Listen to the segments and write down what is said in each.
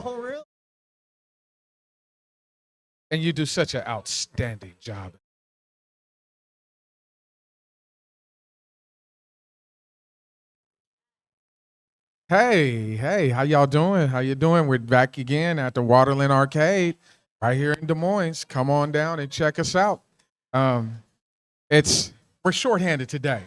Oh, really? And you do such an outstanding job. Hey, how y'all doing? How you doing? We're back again at the Waterland Arcade right here in Des Moines. Come on down and check us out. Um, we're shorthanded today.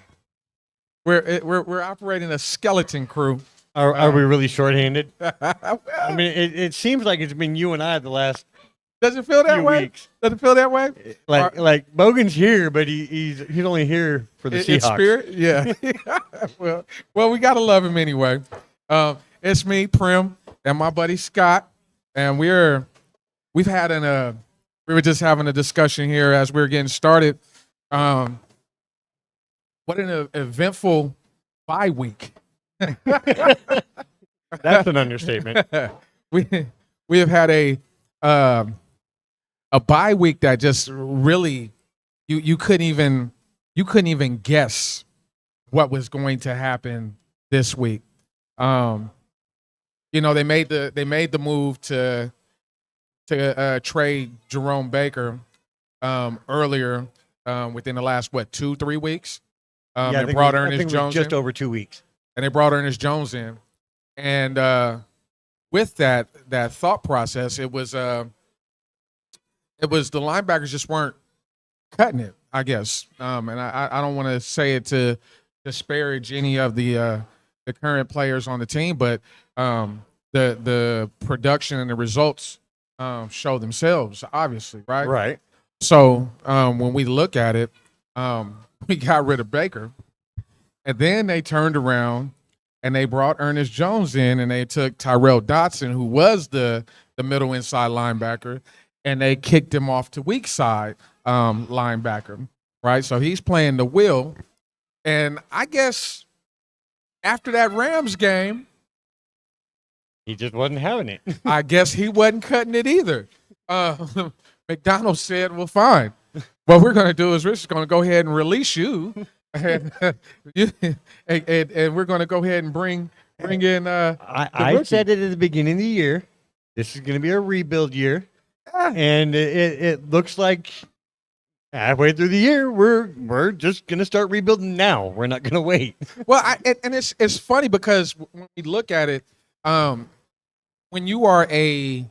We're operating a skeleton crew. Are we really shorthanded? Well, I mean, it seems like it's been you and I the last does it feel that few way? weeks. Does it feel that way? Like Bogan's here, but he's only here for the In Seahawks. spirit, yeah. well, we gotta love him anyway. It's me, Prim, and my buddy Scott, and we were just having a discussion here as we were getting started. What an eventful bye week. That's an understatement. we have had a bye week that just really you couldn't even guess what was going to happen this week. They made the move to trade Jerome Baker earlier within the last 2-3 weeks. Yeah, they brought Ernest Jones just in, over 2 weeks. and they brought Ernest Jones in, and with that thought process, it was the linebackers just weren't cutting it, I guess. And I don't want to say it to disparage any of the current players on the team, but the production and the results show themselves, obviously, right? Right. So when we look at it, we got rid of Baker, and then they turned around and they brought Ernest Jones in, and they took Tyrell Dotson, who was the middle inside linebacker, and they kicked him off to weak side linebacker, right? So he's playing the will, and I guess after that Rams game, He just wasn't having it. I guess he wasn't cutting it either. McDonald said, well, fine. What we're going to do is we're just going to go ahead and release you, and we're going to go ahead and bring in I said it at the beginning of the year. This is going to be a rebuild year. And it looks like halfway through the year, we're just going to start rebuilding now. We're not going to wait. Well, it's funny because when we look at it, when you are a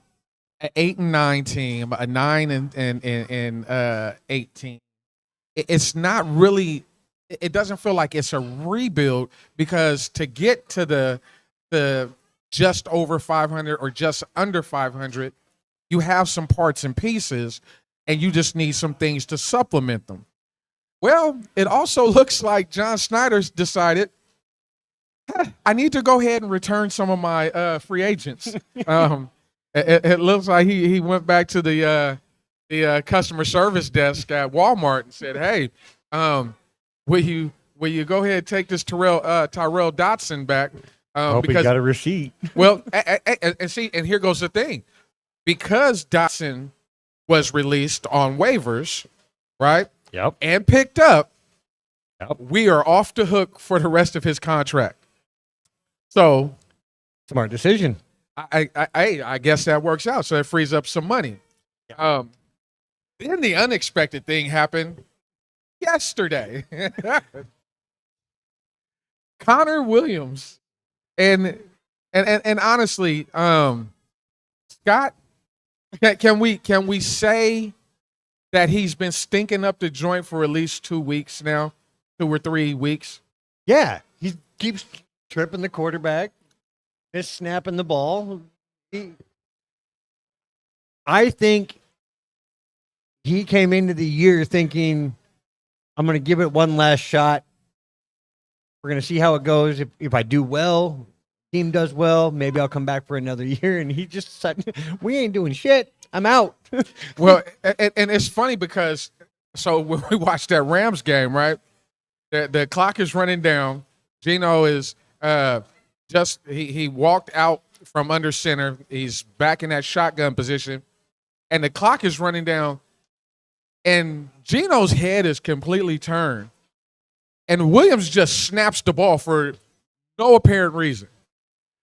8-9 team, a 9-8 team, it's not really. It doesn't feel like it's a rebuild, because to get to the just over 500 or just under 500, you have some parts and pieces, and you just need some things to supplement them. Well, it also looks like John Snyder's decided, I need to go ahead and return some of my free agents. It looks like he went back to the customer service desk at Walmart and said, "Hey, will you go ahead and take this Tyrell Dotson back?" Hope because he got a receipt. Well, and see, and here goes the thing. Because Dotson was released on waivers, right? Yep. And picked up, Yep. we are off the hook for the rest of his contract. So, Smart decision. I guess that works out. So it frees up some money. Then the unexpected thing happened yesterday. Connor Williams, and honestly, Scott, can we say that he's been stinking up the joint for at least 2 weeks now, 2 or 3 weeks? Yeah, he keeps tripping the quarterback, just snapping the ball. I think he came into the year thinking, I'm going to give it one last shot. We're going to see how it goes. If I do well, team does well, maybe I'll come back for another year. And he just said, we ain't doing shit. I'm out. Well, and it's funny because, so when we watched that Rams game, right, the clock is running down. Geno is he walked out from under center. He's back in that shotgun position, and the clock is running down, and Geno's head is completely turned, and Williams just snaps the ball for no apparent reason.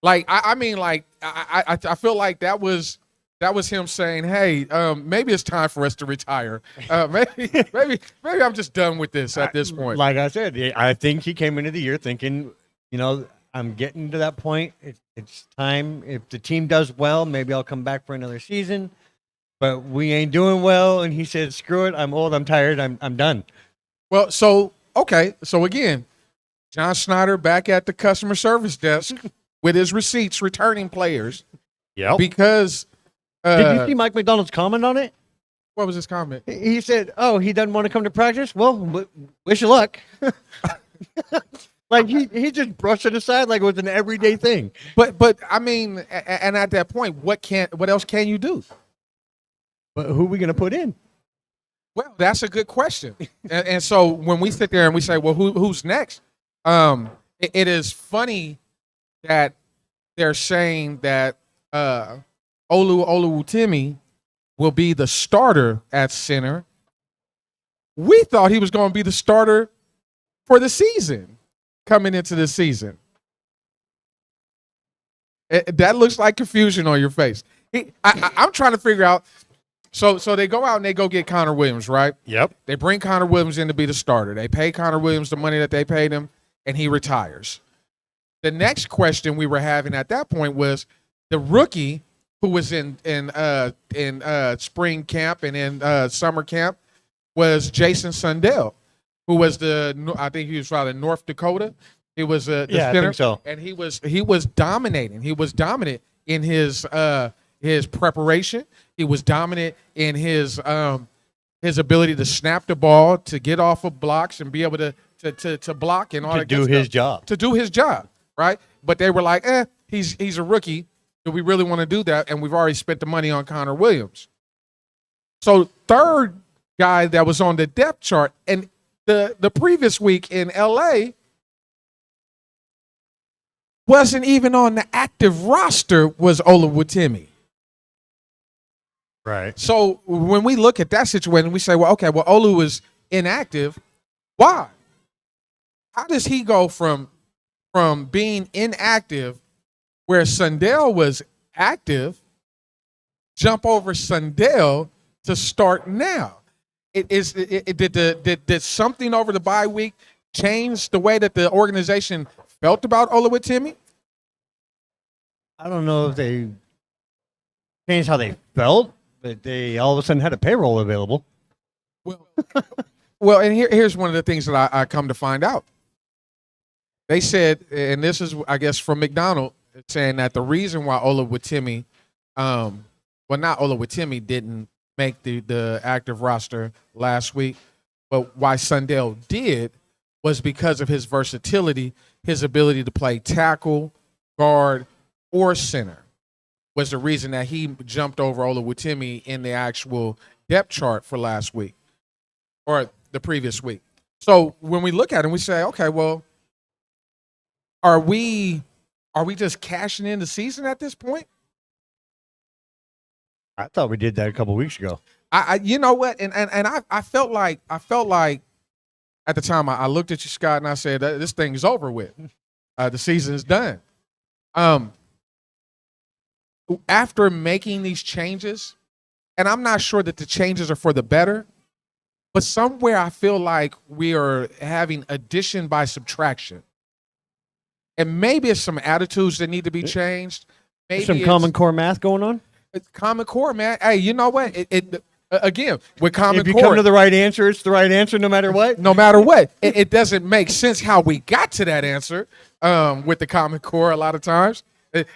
Like I mean, like I feel like that was him saying, "Hey, maybe it's time for us to retire. Maybe I'm just done with this at this point." Like I said, I think he came into the year thinking, I'm getting to that point. It's time. If the team does well, maybe I'll come back for another season. But we ain't doing well, and he said, "Screw it. I'm old. I'm tired. I'm done." Well, so okay, so again, John Snyder back at the customer service desk with his receipts, returning players Yep. because. Did you see Mike McDonald's comment on it? What was his comment? He said, "Oh, he doesn't want to come to practice. Well, wish you luck." Like he just brushed it aside like it was an everyday thing. But I mean, and at that point, what else can you do? But who are we going to put in? Well, that's a good question. And so when we sit there and we say, well, who's next? It is funny that they're saying that Oluwatimi will be the starter at center. We thought he was going to be the starter for the season, coming into the season. That looks like confusion on your face. I'm trying to figure out. So they go out and they go get Connor Williams, right? Yep. They bring Connor Williams in to be the starter. They pay Connor Williams the money that they paid him, and he retires. The next question we were having at that point was the rookie who was in spring camp and in summer camp was Jason Sundell, who was I think he was from North Dakota. He was the center, I think so. And he was dominating. He was dominant in his preparation. He was dominant in his ability to snap the ball, to get off of blocks, and be able to block and all that. To do his job. To do his job, right? But they were like, he's a rookie. Do we really want to do that? And we've already spent the money on Connor Williams. So third guy that was on the depth chart, and the previous week in LA wasn't even on the active roster, was Oluwatimi. Right. So when we look at that situation, we say, well, okay, well, Olu is inactive. Why? How does he go from being inactive, where Sundell was active, jump over Sundell to start now? Did something over the bye week change the way that the organization felt about Oluwatimi? I don't know if they changed how they felt, but they all of a sudden had a payroll available. Well, and here's one of the things that I come to find out. They said, and this is, I guess, from McDonald, saying that the reason why Oluwatimi, not Oluwatimi didn't make the active roster last week, but why Sundell did was because of his versatility, his ability to play tackle, guard, or center was the reason that he jumped over Oluwatimi in the actual depth chart for last week or the previous week. So when we look at it, we say, okay, well, are we just cashing in the season at this point? I thought we did that a couple weeks ago. You know what? And I felt like at the time I looked at you, Scott, and I said, this thing is over with. The season is done. After making these changes, and I'm not sure that the changes are for the better, but somewhere I feel like we are having addition by subtraction. And maybe it's some attitudes that need to be changed. Maybe some Common Core math going on. It's Common Core, man. Hey, you know what? Again, with Common Core, if you come to the right answer, it's the right answer no matter what. No matter what. It doesn't make sense how we got to that answer with the Common Core a lot of times.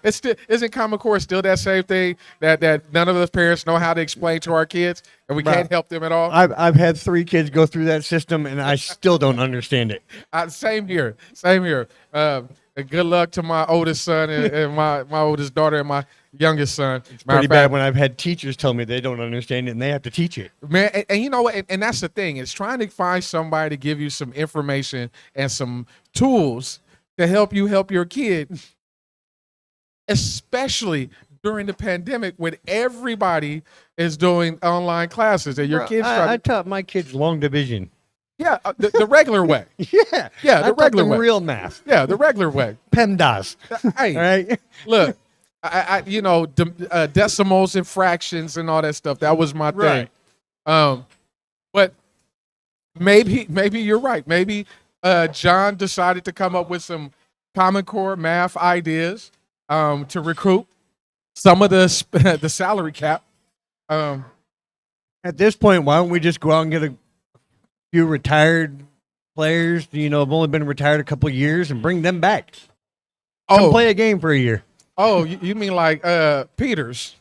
It's still, isn't Common Core still that same thing that none of us parents know how to explain to our kids, and we can't help them at all? I've had 3 kids go through that system, and I still don't understand it. Same here. Good luck to my oldest son and my oldest daughter and my youngest son. It's pretty bad when I've had teachers tell me they don't understand it, and they have to teach it. Man, and you know what? And that's the thing. It's trying to find somebody to give you some information and some tools to help you help your kid, especially during the pandemic when everybody is doing online classes and your kids I taught my kids long division. Yeah, the regular way. Yeah. Yeah, the I thought regular the way. real math. Yeah, the regular way. PEMDAS. Hey, All right. look, decimals and fractions and all that stuff. That was my thing. But maybe you're right. Maybe John decided to come up with some Common Core math ideas to recoup some of the salary cap. At this point, why don't we just go out and get a few retired players, have only been retired a couple of years, and bring them back. Come play a game for a year. Oh, you mean like Peters?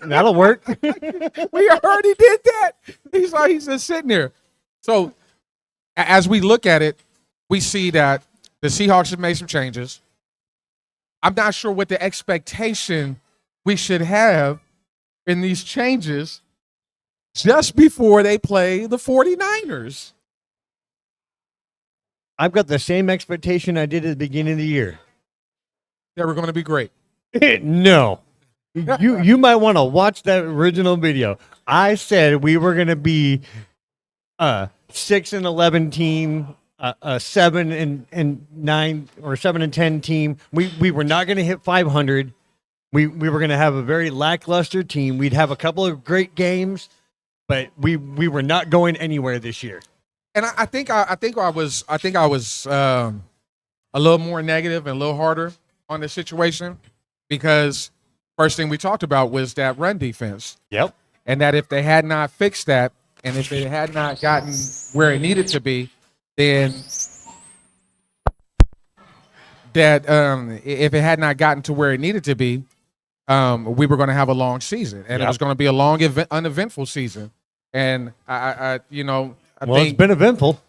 That'll work. We already did that. He's just sitting there. So as we look at it, we see that the Seahawks have made some changes. I'm not sure what the expectation we should have in these changes just before they play the 49ers. I've got the same expectation I did at the beginning of the year. They were going to be great. No. You might want to watch that original video. I said we were going to be a 6-11 team, a 7-9 or 7-10 team. We were not going to hit 500. We were going to have a very lackluster team. We'd have a couple of great games, but we were not going anywhere this year. And I think I was a little more negative and a little harder on the situation because first thing we talked about was that run defense. Yep. And that if they had not fixed that and if it had not gotten where it needed to be, then that if it had not gotten to where it needed to be, we were going to have a long season, and it was going to be a long, uneventful season. And I think it's been eventful.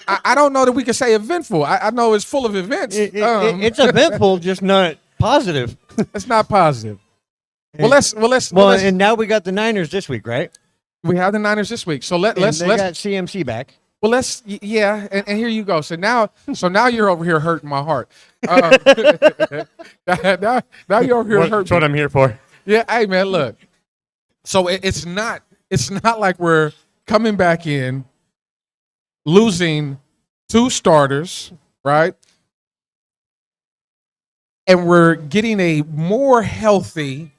I don't know that we can say eventful. I know it's full of events. It's eventful, just not positive. It's not positive. Well, and now we got the Niners this week, right? We have the Niners this week. So let's got CMC back. Well, and here you go. So now you're over here hurting my heart. Now you're over here hurting. That's what I'm here for. Yeah, hey man, look. So it's not like we're coming back in, losing 2 starters, right? And we're getting a more healthy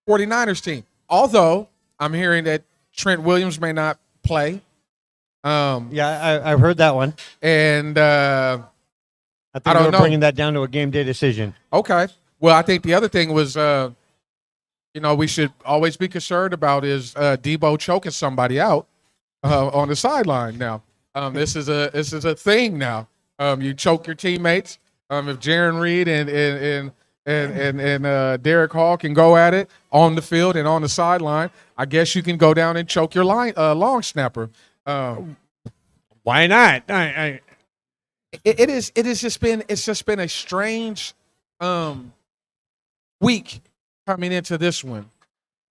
49ers team. Although I'm hearing that Trent Williams may not play. I've heard that one. And I think we're bringing that down to a game day decision. Okay. Well, I think the other thing was, we should always be concerned about is Debo choking somebody out on the sideline. Now, this is a thing now. You choke your teammates. If Jaron Reed and Derek Hall can go at it on the field and on the sideline, I guess you can go down and choke your long snapper. Why not? It's just been a strange week coming into this one,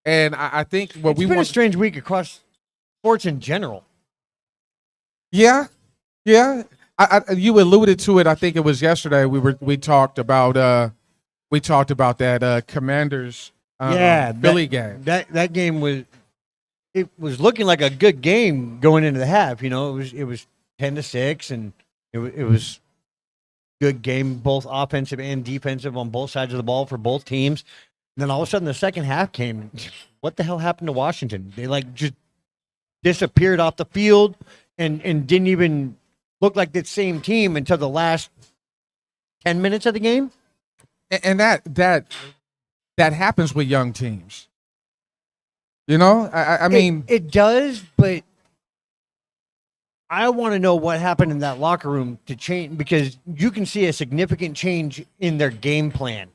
and I think it's been a strange week across sports in general. Yeah. You alluded to it. I think it was yesterday. We talked about that Commanders Philly game. That game was looking like a good game going into the half. It was 10-6, and it was good game, both offensive and defensive on both sides of the ball for both teams. And then all of a sudden, the second half came. What the hell happened to Washington? They just disappeared off the field and didn't even look like the same team until the last 10 minutes of the game. And that happens with young teams. I mean, it does, but I want to know what happened in that locker room to change, because you can see a significant change in their game plan,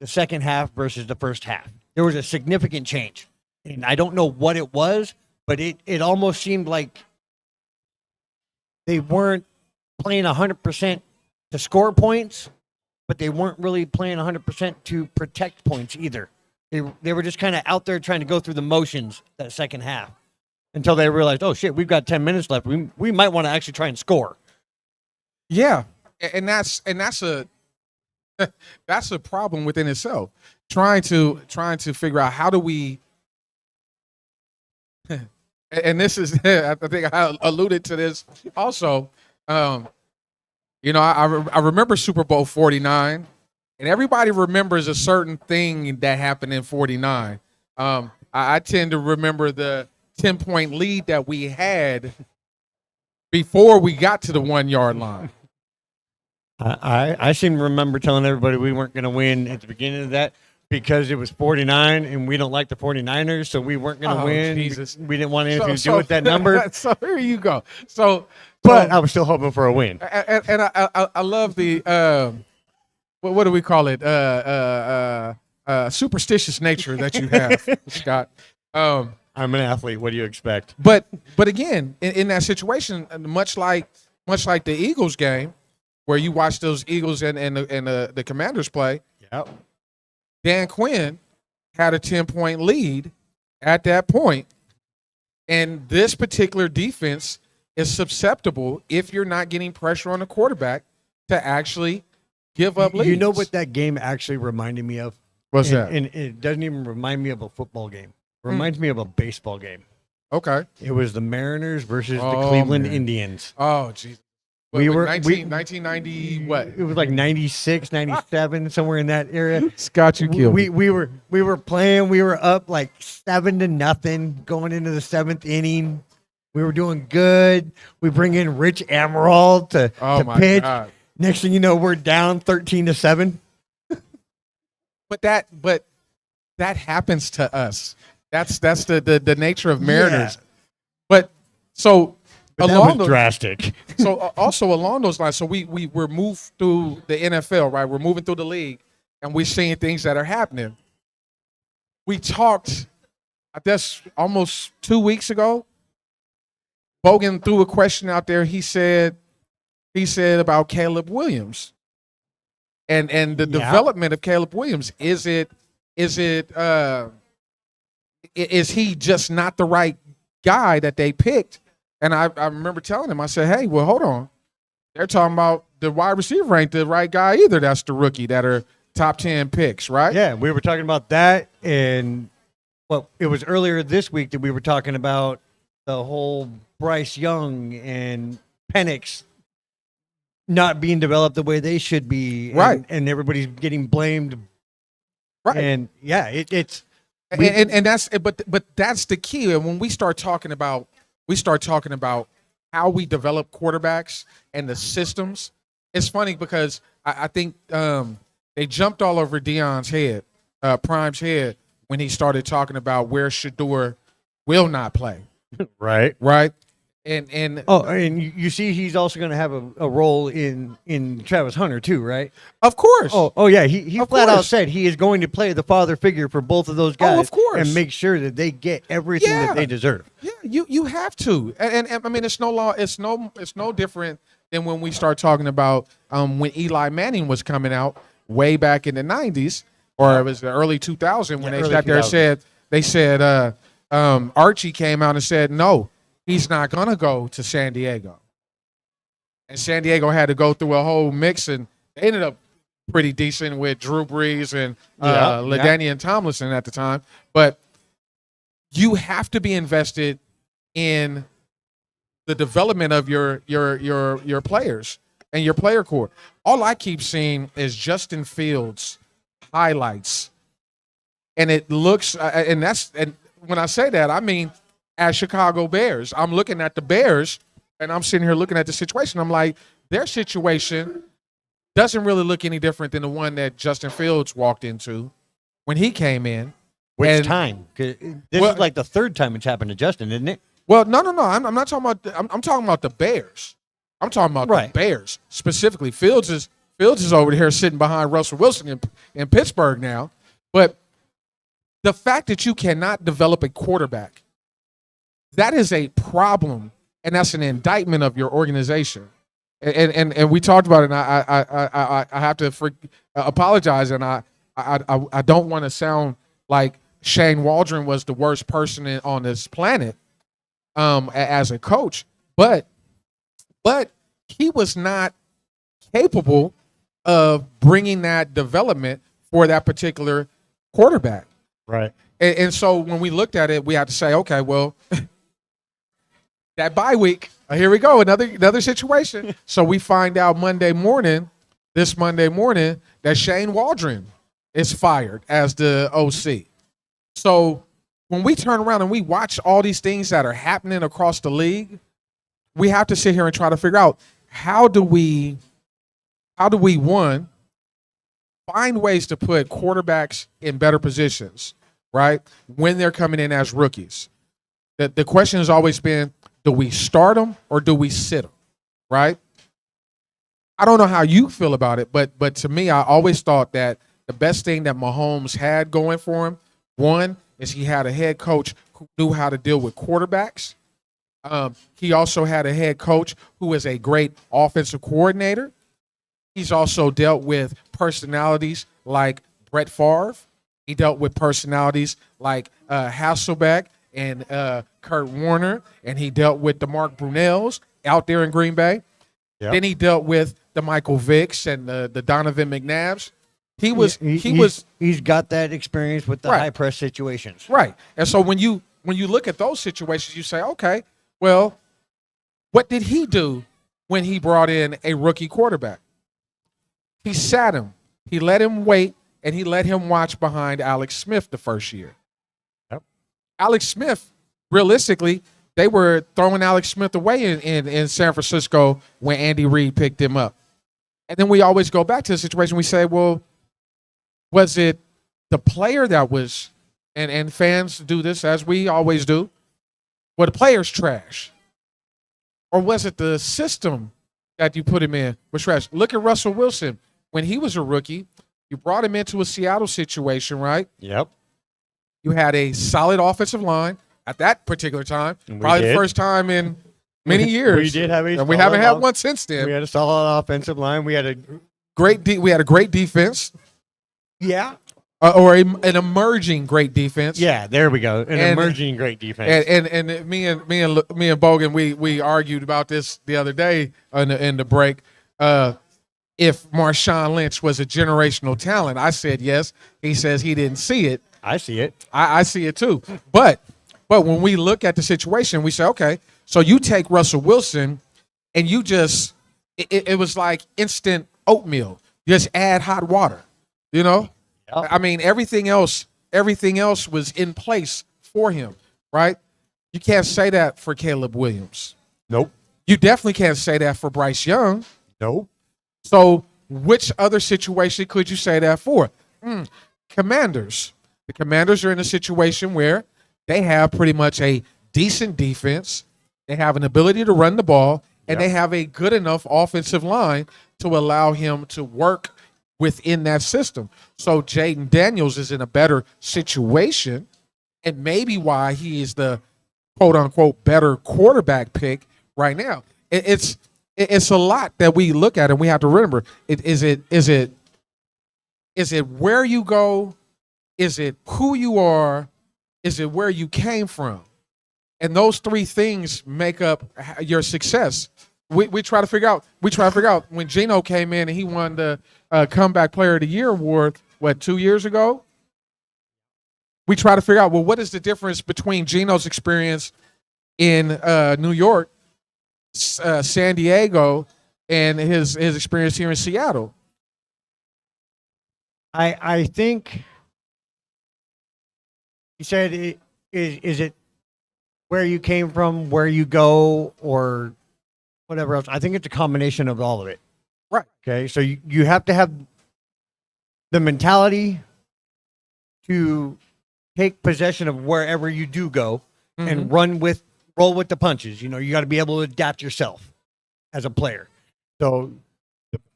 the second half versus the first half. There was a significant change, and I don't know what it was, but it almost seemed like they weren't playing 100% to score points, but they weren't really playing 100% to protect points either. They were just kind of out there trying to go through the motions that second half until they realized, oh shit, we've got 10 minutes left. We might want to actually try and score. Yeah, and that's a problem within itself. Trying to figure out how do we and this is I think I alluded to this also. I remember Super Bowl 49, and everybody remembers a certain thing that happened in 49. I tend to remember the 10-point lead that we had before we got to the 1 yard line. I seem to remember telling everybody we weren't going to win at the beginning of that because it was 49 and we don't like the 49ers, so we weren't going to win. Jesus. We didn't want anything to do with that number. So here you go. But I was still hoping for a win. And I love the what do we call it? Superstitious nature that you have, Scott. I'm an athlete. What do you expect? But again, in that situation, much like the Eagles game, where you watch those Eagles and the Commanders play, Yep. Dan Quinn had a 10-point lead at that point, and this particular defense is susceptible, if you're not getting pressure on the quarterback, to actually give up leads. You know what that game actually reminded me of? What's that? And it doesn't even remind me of a football game. It reminds me of a baseball game. Okay. It was the Mariners versus the Cleveland Indians. Oh, jeez. We were 1990 what? It was like 96, 97, somewhere in that area. Scott, you killed me. We were playing. We were up like 7-0 going into the 7th inning. We were doing good. We bring in Rich Amaral to pitch. God. Next thing you know, we're down 13-7. But that happens to us. That's the nature of Mariners. Yeah. But that was drastic. So also along those lines, so we're moved through the NFL, right? We're moving through the league, and we're seeing things that are happening. We talked, I guess, almost 2 weeks ago. Bogan threw a question out there. He said about Caleb Williams, and the development of Caleb Williams. Is he just not the right guy that they picked? And I remember telling him, I said, hey, well, hold on. They're talking about the wide receiver ain't the right guy either. That's the rookie that are top 10 picks, right? Yeah, we were talking about that. And, well, it was earlier this week that we were talking about the whole Bryce Young and Penix not being developed the way they should be. Right. And everybody's getting blamed. Right. And, yeah, it's – and that's but that's the key. And when we start talking about how we develop quarterbacks and the systems, it's funny because I think they jumped all over Deion's head, Prime's head, when he started talking about where Shador will not play. right. And you see he's also going to have a role in Travis Hunter too, right? Of course. Oh yeah, he flat out said he is going to play the father figure for both of those guys. Oh, of course. And make sure that they get everything that they deserve. Yeah, you have to. And I mean, it's no different than when we start talking about when Eli Manning was coming out way back in the 90s, or it was the early 2000s when they sat there and said Archie came out and said no. He's not going to go to San Diego. And San Diego had to go through a whole mix, and they ended up pretty decent with Drew Brees and LaDainian Tomlinson at the time. But you have to be invested in the development of your players and your player core. All I keep seeing is Justin Fields highlights. And it looks and when I say that, I mean – as Chicago Bears, I'm looking at the Bears, and I'm sitting here looking at the situation. I'm like, their situation doesn't really look any different than the one that Justin Fields walked into when he came in. Which time? This is like the third time it's happened to Justin, isn't it? Well, no. I'm not talking about. I'm talking about the Bears. I'm talking about the Bears specifically. Fields is over here sitting behind Russell Wilson in Pittsburgh now. But the fact that you cannot develop a quarterback, that is a problem, and that's an indictment of your organization. And we talked about it. And I have to apologize, and I don't want to sound like Shane Waldron was the worst person on this planet as a coach, but he was not capable of bringing that development for that particular quarterback. Right. And so when we looked at it, we had to say, okay, well. that bye week. Here we go, another situation. So we find out this Monday morning, that Shane Waldron is fired as the OC. So when we turn around and we watch all these things that are happening across the league, we have to sit here and try to figure out how do we one, find ways to put quarterbacks in better positions, right, when they're coming in as rookies. The question has always been, do we start them or do we sit them, right? I don't know how you feel about it, but to me, I always thought that the best thing that Mahomes had going for him, one, is he had a head coach who knew how to deal with quarterbacks. He also had a head coach who is a great offensive coordinator. He's also dealt with personalities like Brett Favre. He dealt with personalities like Hasselbeck and Kurt Warner, and he dealt with the Mark Brunells out there in Green Bay. Yep. Then he dealt with the Michael Vicks and the Donovan McNabbs. He's got that experience with the high press situations. Right. And so when you look at those situations, you say, okay, well, what did he do when he brought in a rookie quarterback? He sat him. He let him wait, and he let him watch behind Alex Smith the first year. Yep. Alex Smith, realistically, they were throwing Alex Smith away in San Francisco when Andy Reid picked him up. And then we always go back to the situation. We say, well, was it the player that was, and fans do this as we always do, were the players trash? Or was it the system that you put him in was trash? Look at Russell Wilson. When he was a rookie, you brought him into a Seattle situation, right? Yep. You had a solid offensive line at that particular time. Probably the first time in many years. We did have and we haven't had one since then. We had a solid offensive line. We had a great defense. Yeah. Or an emerging great defense. Yeah, there we go. An emerging great defense. And me and Bogan, we argued about this the other day in the break. If Marshawn Lynch was a generational talent, I said yes. He says he didn't see it. I see it. I see it too. But when we look at the situation, we say, okay, so you take Russell Wilson and you just it was like instant oatmeal. Just add hot water, you know? Yep. I mean, everything else was in place for him, right? You can't say that for Caleb Williams. Nope. You definitely can't say that for Bryce Young. Nope. So which other situation could you say that for? Commanders. The Commanders are in a situation where they have pretty much a decent defense. They have an ability to run the ball, and they have a good enough offensive line to allow him to work within that system. So Jaden Daniels is in a better situation, and maybe why he is the quote-unquote better quarterback pick right now. It's a lot that we look at, and we have to remember. Is it where you go? Is it who you are? Is it where you came from? And those three things make up your success. We try to figure out when Geno came in and he won the Comeback Player of the Year award, 2 years ago? We try to figure out, well, what is the difference between Geno's experience in New York, San Diego, and his experience here in Seattle? I think you said is it where you came from, where you go, or whatever else? I think it's a combination of all of it. Right. Okay. So you have to have the mentality to take possession of wherever you do go and roll with the punches. You know, you got to be able to adapt yourself as a player. So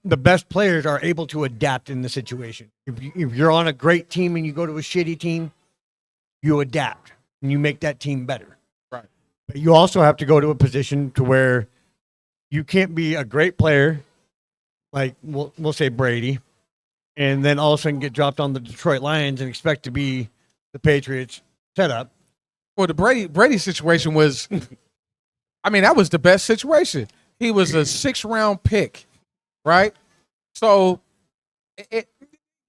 the best players are able to adapt in the situation. If you're on a great team and you go to a shitty team, you adapt and you make that team better. Right. But you also have to go to a position to where you can't be a great player, like we'll say Brady, and then all of a sudden get dropped on the Detroit Lions and expect to be the Patriots setup. Well, the Brady situation was, I mean, that was the best situation. He was a 6th-round pick, right? So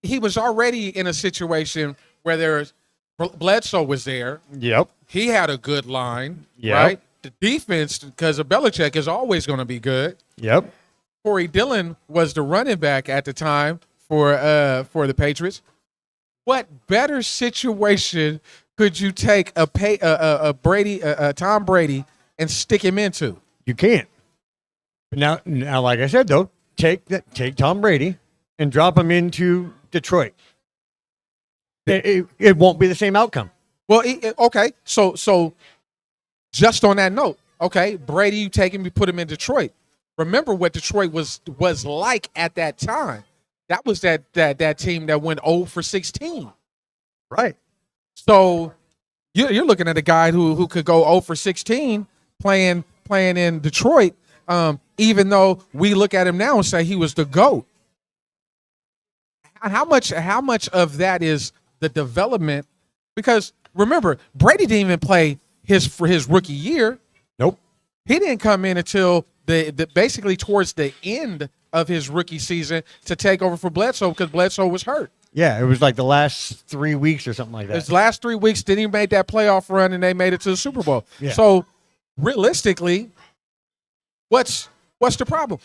he was already in a situation where Bledsoe was there. Yep. He had a good line, right? the defense, because of Belichick, is always going to be good. Yep. Corey Dillon was the running back at the time for the Patriots. What better situation could you take a Tom Brady and stick him into? You can't. Now, like I said though, take Tom Brady and drop him into Detroit. It won't be the same outcome. Well, okay. So just on that note, okay, Brady, you take him, you put him in Detroit. Remember what Detroit was like at that time. That was that team that went 0 for 16. Right. So you're looking at a guy who could go 0 for 16 playing in Detroit, even though we look at him now and say he was the GOAT. How much of that is the development? Because remember, Brady didn't even play for his rookie year. Nope. He didn't come in until the basically towards the end of his rookie season to take over for Bledsoe because Bledsoe was hurt. Yeah, it was like the last 3 weeks or something like that. His last 3 weeks, then he made that playoff run and they made it to the Super Bowl. Yeah. So realistically, what's the problem?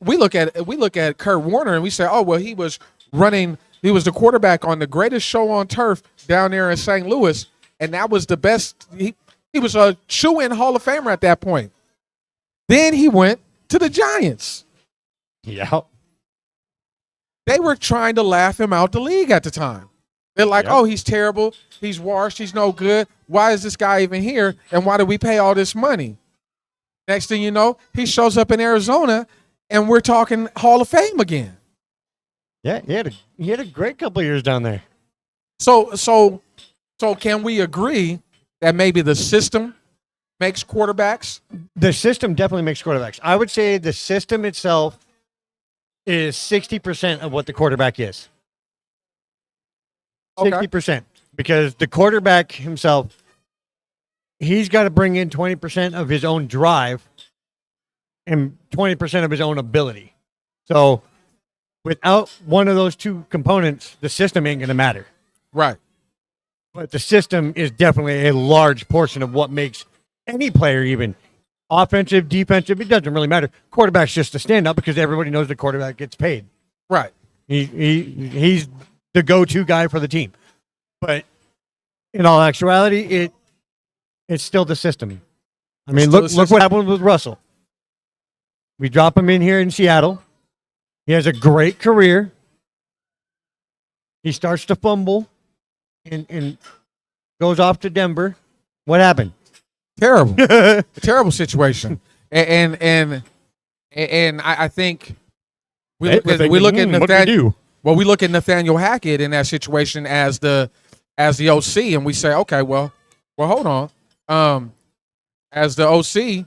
We look at Kurt Warner and we say, oh well, he was the quarterback on the greatest show on turf down there in St. Louis, and that was the best. He was a shoe-in Hall of Famer at that point. Then he went to the Giants. Yeah. They were trying to laugh him out the league at the time. They're like, Yep. oh, he's terrible. He's washed. He's no good. Why is this guy even here? And why do we pay all this money? Next thing you know, he shows up in Arizona, and we're talking Hall of Fame again. Yeah, he had a great couple of years down there. So can we agree that maybe the system makes quarterbacks? The system definitely makes quarterbacks. I would say the system itself is 60% of what the quarterback is. Okay. 60%. Because the quarterback himself, he's got to bring in 20% of his own drive and 20% of his own ability. So without one of those two components, the system ain't going to matter. Right. But the system is definitely a large portion of what makes any player, even offensive, defensive, it doesn't really matter. Quarterback's just a standout because everybody knows the quarterback gets paid. Right. He's the go-to guy for the team. But in all actuality, it's still the system. I mean, look what happened with Russell. We drop him in here in Seattle. He has a great career. He starts to fumble and goes off to Denver. What happened? Terrible. Terrible situation. And I think we look at Nathaniel Hackett in that situation as the OC, and we say, okay, well, hold on. As the OC,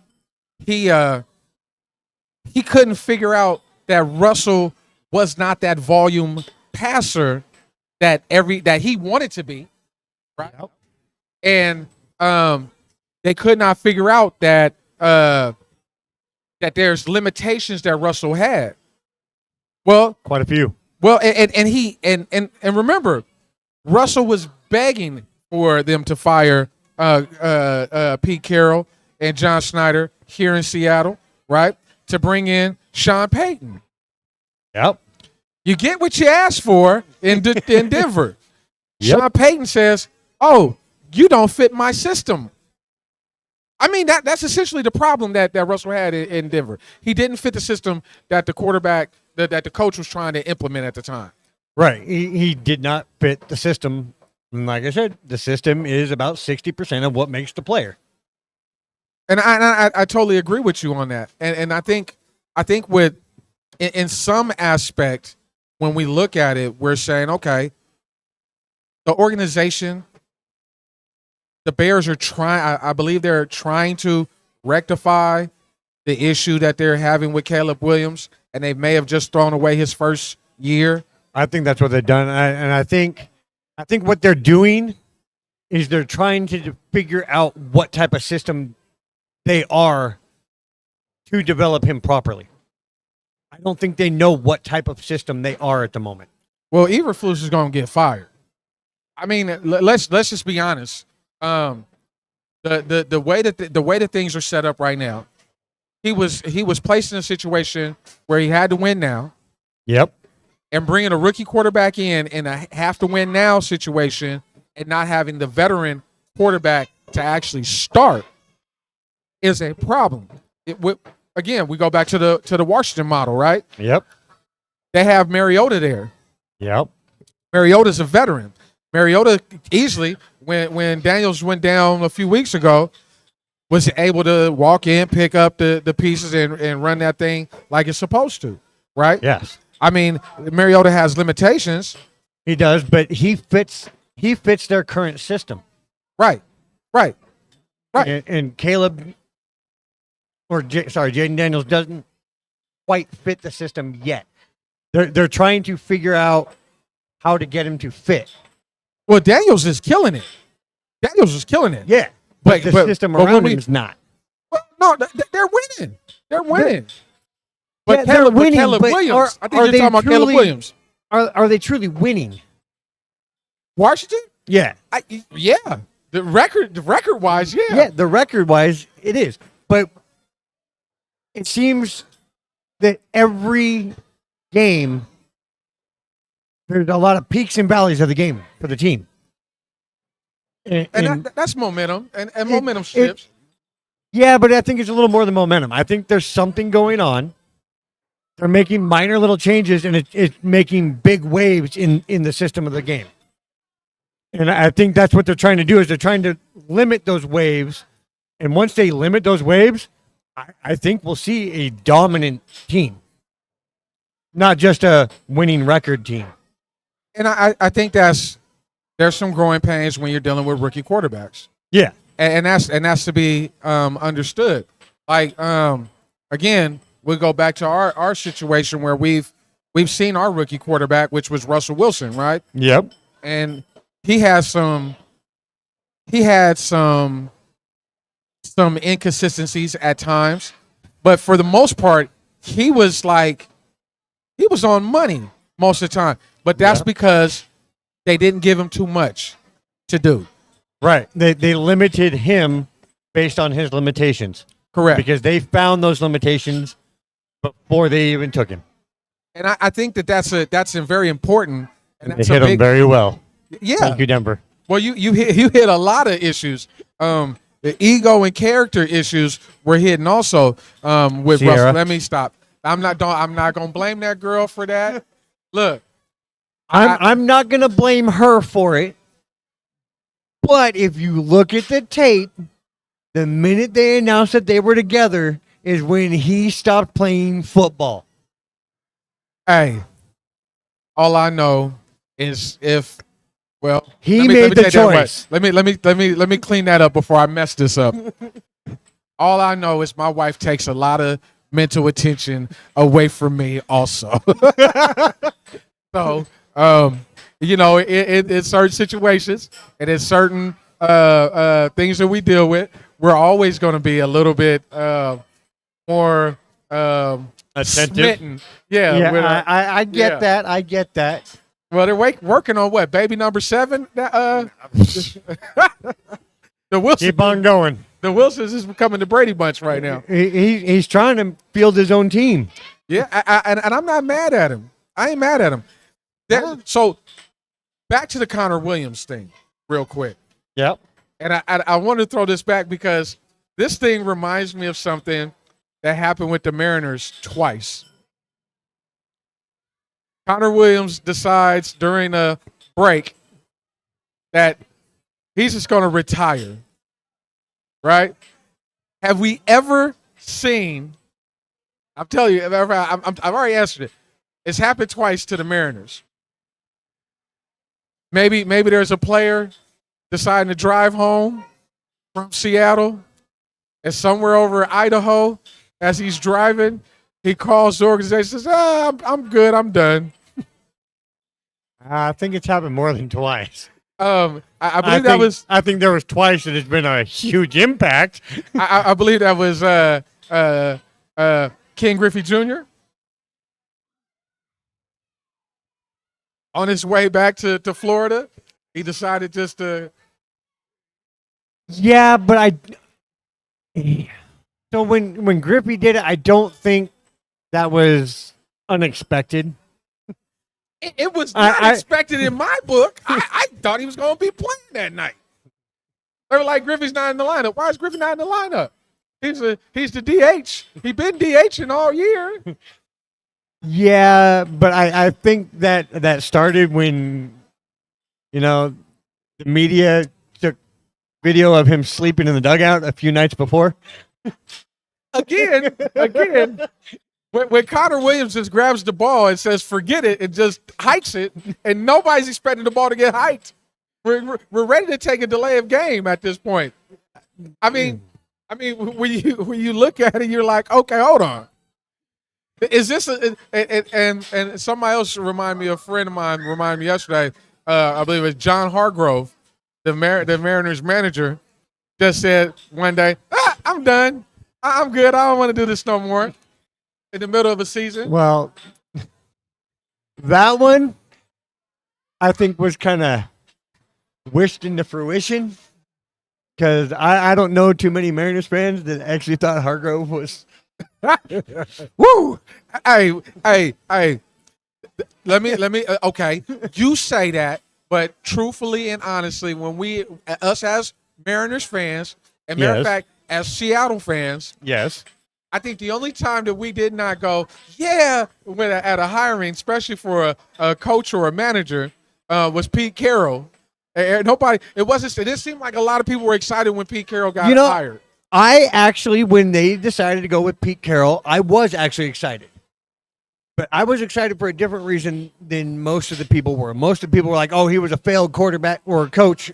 he couldn't figure out that Russell was not that volume passer that he wanted to be, right? Yep. And they could not figure out that there's limitations that Russell had. Well, Quite a few. well, and remember, Russell was begging for them to fire Pete Carroll and John Schneider here in Seattle, right? To bring in Sean Payton. Yep. You get what you asked for in Denver. Yep. Sean Payton says, "Oh, you don't fit my system." I mean, that's essentially the problem that Russell had in Denver. He didn't fit the system that the quarterback, that the coach was trying to implement at the time. Right. He did not fit the system. And like I said, the system is about 60% of what makes the player. And I totally agree with you on that. And I think with in some aspect, when we look at it, we're saying, okay, the organization, the Bears are trying. I believe they're trying to rectify the issue that they're having with Caleb Williams, and they may have just thrown away his first year. I think that's what they've done. And I think what they're doing is they're trying to figure out what type of system they are to develop him properly. I don't think they know what type of system they are at the moment. Well, Eberflus is going to get fired. I mean, let's just be honest. The way that things are set up right now, he was placed in a situation where he had to win now, Yep. and bringing a rookie quarterback in a have to win now situation and not having the veteran quarterback to actually start is a problem. Again, we go back to the Washington model, right? Yep. They have Mariota there. Yep. Mariota's a veteran. Mariota easily, when Daniels went down a few weeks ago, was able to walk in, pick up the pieces, and run that thing like it's supposed to, right? Yes. I mean, Mariota has limitations. He does, but he fits their current system. Right. Right. And Caleb, Jaden Daniels doesn't quite fit the system yet. They're trying to figure out how to get him to fit. Well, Daniels is killing it. Yeah, but the system around him is not. Well, no, they're winning. They're winning. Yeah, they're winning, Caleb but Williams. I think are you're they talking about Caleb truly- Williams. Are they truly winning? Washington? Yeah. Yeah. The record wise, yeah. Yeah, the record wise, it is. But it seems that every game, there's a lot of peaks and valleys of the game for the team. And that's momentum, and momentum shifts. Yeah, but I think it's a little more than momentum. I think there's something going on. They're making minor little changes, and it's making big waves in the system of the game. And I think that's what they're trying to do, is they're trying to limit those waves. And once they limit those waves, I think we'll see a dominant team, not just a winning record team. And I think there's some growing pains when you're dealing with rookie quarterbacks. Yeah. And that's to be understood. Like again, we go back to our situation where we've seen our rookie quarterback, which was Russell Wilson, right? Yep. And he had some inconsistencies at times, but for the most part, he was on money most of the time. But that's because they didn't give him too much to do. Right. They limited him based on his limitations. Correct. Because they found those limitations before they even took him. And I think that's a very important. And They that's hit him very well. Yeah. Thank you, Denver. Well, you hit a lot of issues. The ego and character issues were hidden also with Sierra. Russell. Let me stop. I'm not gonna blame that girl for that. Look, I'm not gonna blame her for it. But if you look at the tape, the minute they announced that they were together is when he stopped playing football. hey, all I know is He let me made the take that away. choice. Let me clean that up before I mess this up. All I know is my wife takes a lot of mental attention away from me also. So, in certain situations and in certain things that we deal with, we're always going to be a little bit more Attentive. smitten. Yeah, I get that. I get that. Well, they're working on what? Baby number 7? The Wilson, Keep on going. the Wilsons is becoming the Brady Bunch right now. He's trying to field his own team. Yeah, and I'm not mad at him. I ain't mad at him. So, back to the Connor Williams thing real quick. Yep. And I want to throw this back because this thing reminds me of something that happened with the Mariners twice. Connor Williams decides during a break that he's just going to retire, right? Have we ever seen – I'm telling you, I've already answered it. It's happened twice to the Mariners. Maybe there's a player deciding to drive home from Seattle and somewhere over Idaho as he's driving – he calls the organization and says, I'm good, I'm done. I think it's happened more than twice. I believe I think there was twice that it's been a huge impact. I believe that was Ken Griffey Jr. On his way back to Florida, he decided just to Yeah, but so when Griffey did it, I don't think that was unexpected. It was I- not I- expected in my book. I thought he was going to be playing that night. They were like, Griffey's not in the lineup. Why is Griffey not in the lineup? He's the DH. He's been DHing all year. Yeah, but I think that started when, the media took video of him sleeping in the dugout a few nights before. Again. When Connor Williams just grabs the ball and says, forget it, and just hikes it, and nobody's expecting the ball to get hiked. We're ready to take a delay of game at this point. I mean, when you look at it, you're like, okay, hold on. Is this and somebody else a friend of mine reminded me yesterday, I believe it was John Hargrove, the Mariners manager, just said one day, I'm done. I'm good. I don't want to do this no more in the middle of a season. Well, that one I think was kind of wished into fruition because I don't know too many Mariners fans that actually thought Hargrove was. Woo! Hey. Let me. Okay, you say that, but truthfully and honestly, when us as Mariners fans, and matter of Yes. fact, as Seattle fans, Yes. I think the only time that we did not go, when at a hiring, especially for a coach or a manager, was Pete Carroll. Nobody. It didn't seem like a lot of people were excited when Pete Carroll got hired. I actually, when they decided to go with Pete Carroll, I was actually excited. But I was excited for a different reason than most of the people were. Most of the people were like, oh, he was a failed quarterback or coach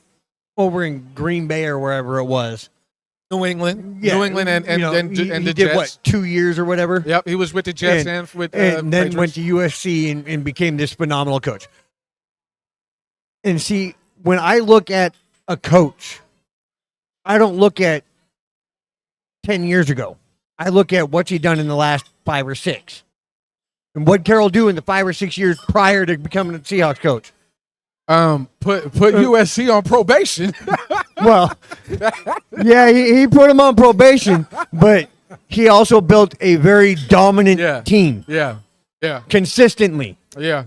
over in Green Bay or wherever it was. New England, Yeah, New England, and he the did Jets. what, 2 years or whatever? Yep, he was with the Jets and with and then Patriots. went to USC and became this phenomenal coach. And see, when I look at a coach, I don't look at 10 years ago. I look at what's he done in the last 5 or 6. And what Carroll do in the 5 or 6 years prior to becoming a Seahawks coach? Put USC on probation. Well, yeah, he put him on probation, but he also built a very dominant team Yeah. consistently. Yeah.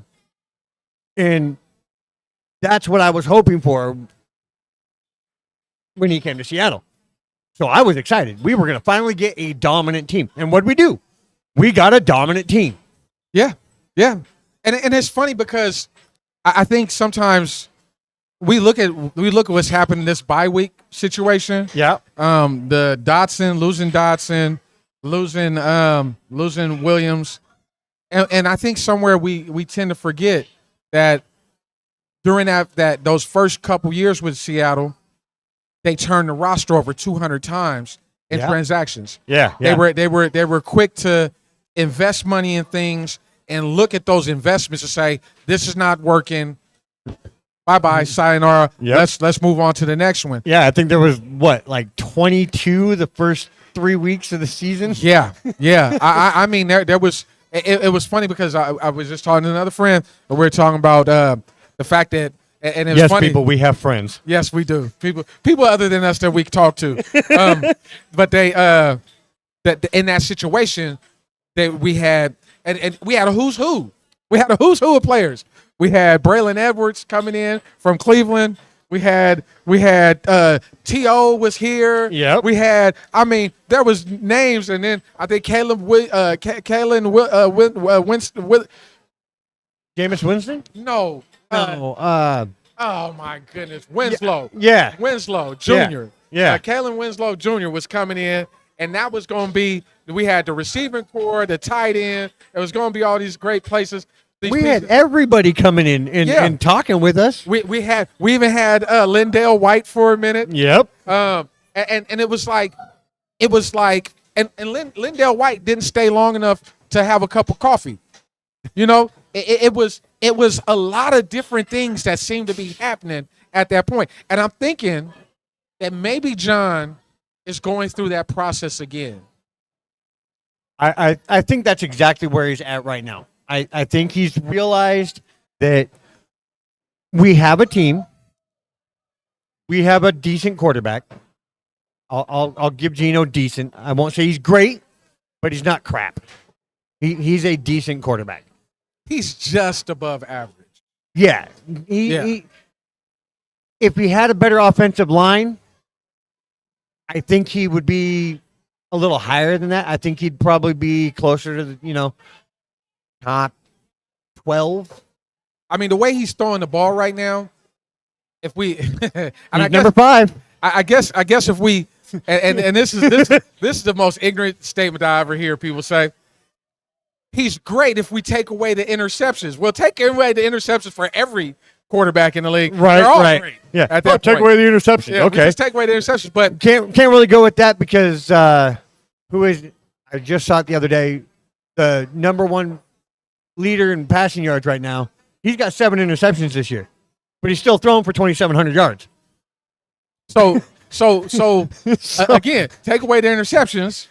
And that's what I was hoping for when he came to Seattle. So I was excited. We were going to finally get a dominant team. And what did we do? We got a dominant team. Yeah. And it's funny because I think sometimes we look at what's happened in this bye week situation. Yeah. The losing Williams. And I think somewhere we tend to forget that during those first couple years with Seattle, they turned the roster over 200 times in transactions. Yeah. They were quick to invest money in things and look at those investments and say, this is not working. Bye-bye, sayonara. Yep. Let's move on to the next one. Yeah, I think there was, 22 the first 3 weeks of the season? Yeah. I mean, there was – it was funny because I was just talking to another friend, and we were talking about the fact that – and it was funny. People, we have friends. Yes, we do. People other than us that we talk to. But they that in that situation that we had and we had a who's who. We had a who's who of players. We had Braylon Edwards coming in from Cleveland. We had T.O. was here. Yep. We had there was names, and then I think Jameis Winston? No. Oh my goodness, Winslow. Yeah. Winslow Jr. Yeah. Kalen Winslow Jr. was coming in, and that was going to be. We had the receiving core, the tight end. It was going to be all these great places. We had everybody coming in and talking with us. We even had Lindale White for a minute. Yep. And it was like Lindale White didn't stay long enough to have a cup of coffee. You know, it was a lot of different things that seemed to be happening at that point. And I'm thinking that maybe John is going through that process again. I think that's exactly where he's at right now. I think he's realized that we have a team. We have a decent quarterback. I'll give Geno decent. I won't say he's great, but he's not crap. He's a decent quarterback. He's just above average. Yeah. If he had a better offensive line, I think he would be a little higher than that. I think he'd probably be closer to the, top 12. I mean, the way he's throwing the ball right now, if we and He's number 5. I guess if we and this is the most ignorant statement I ever hear people say. He's great if we take away the interceptions. We'll take away the interceptions for every quarterback in the league. Right, They're all right. great. Yeah. At that take point. away the interceptions. Yeah, Okay. we just take away the interceptions, but Can't really go with that because who is I just saw it the other day, the number 1 leader in passing yards right now. He's got 7 interceptions this year, but he's still throwing for 2,700 yards. so again, take away the interceptions.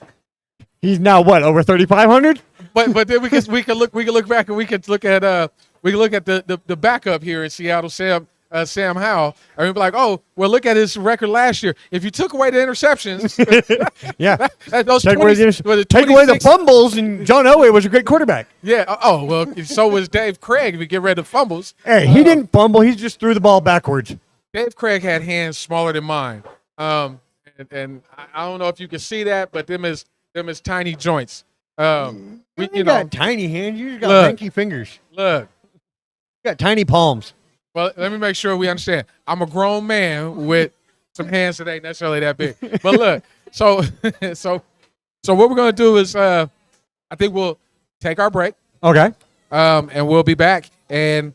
He's now what, over 3,500? But then we can look back and we can look at the backup here in Seattle, Sam Howell, and we'd be like, oh, well, look at his record last year. If you took away the interceptions, yeah, those take 20, away the fumbles, and John Elway was a great quarterback. Yeah. Oh well, so was Dave Craig. If you get rid of fumbles, Hey, he didn't fumble. He just threw the ball backwards. Dave Craig had hands smaller than mine, and I don't know if you can see that, but them is tiny joints. You got tiny hands. You just got lanky fingers. Look, you got tiny palms. Well, let me make sure we understand. I'm a grown man with some hands that ain't necessarily that big. But look, so what we're gonna do is, I think we'll take our break. Okay. And we'll be back. And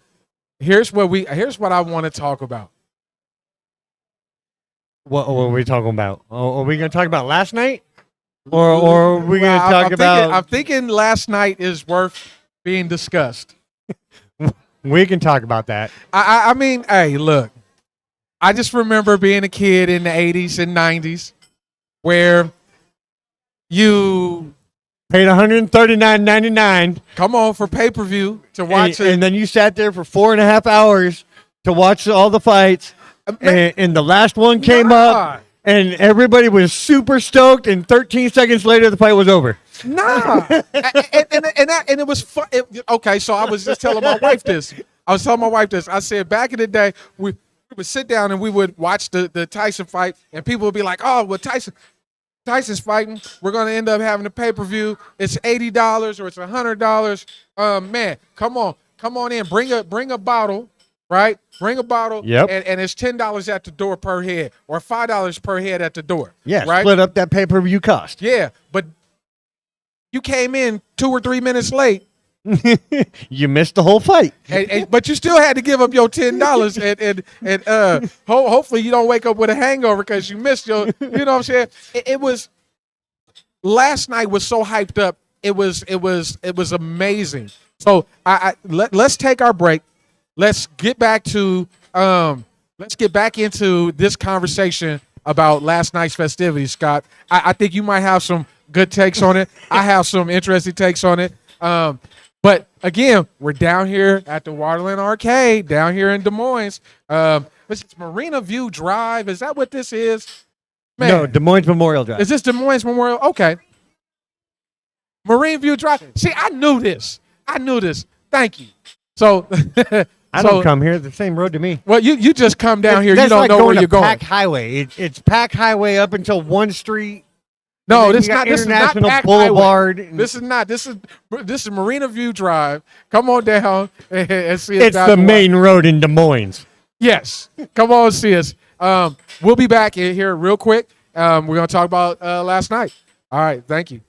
here's what I want to talk about. What are we talking about? Are we going to talk about last night, or are we going to talk about? I'm thinking last night is worth being discussed. We can talk about that. I mean, hey, look, I just remember being a kid in the 80s and 90s where you paid $139.99. Come on for pay-per-view to watch it. And then you sat there for 4.5 hours to watch all the fights. And the last one came up, and everybody was super stoked, and 13 seconds later, the fight was over. Nah. and it was fun. Okay, so I was just telling my wife this. I said, back in the day, we would sit down and we would watch the Tyson fight, and people would be like, oh, well, Tyson's fighting. We're going to end up having a pay-per-view. It's $80 or it's $100. Man, come on in. Bring a bottle. Right? Bring a bottle, yep. and it's $10 at the door per head or $5 per head at the door. Yeah, right? Split up that pay-per-view cost. Yeah, but you came in 2 or 3 minutes late. You missed the whole fight. But you still had to give up your $10, and hopefully you don't wake up with a hangover because you missed your, you know what I'm saying? It was, last night was so hyped up. It was amazing. So let's take our break. Let's get back into this conversation about last night's festivities, Scott. I think you might have some good takes on it. I have some interesting takes on it. But again, we're down here at the Waterland Arcade, down here in Des Moines. This is Marina View Drive. Is that what this is? Man, no, Des Moines Memorial Drive. Is this Des Moines Memorial? Okay. Marina View Drive. See, I knew this. Thank you. So I don't come here. The same road to me. Well, you just come down here. That's You don't like know where you're going. Pack Highway. It's Pack Highway up until 1 street. No, this is not Pack Boulevard. Highway. This is Marina View Drive. Come on down and see us. It's the main road in Des Moines. Yes, come on, see us. We'll be back in here real quick. We're gonna talk about last night. All right, thank you.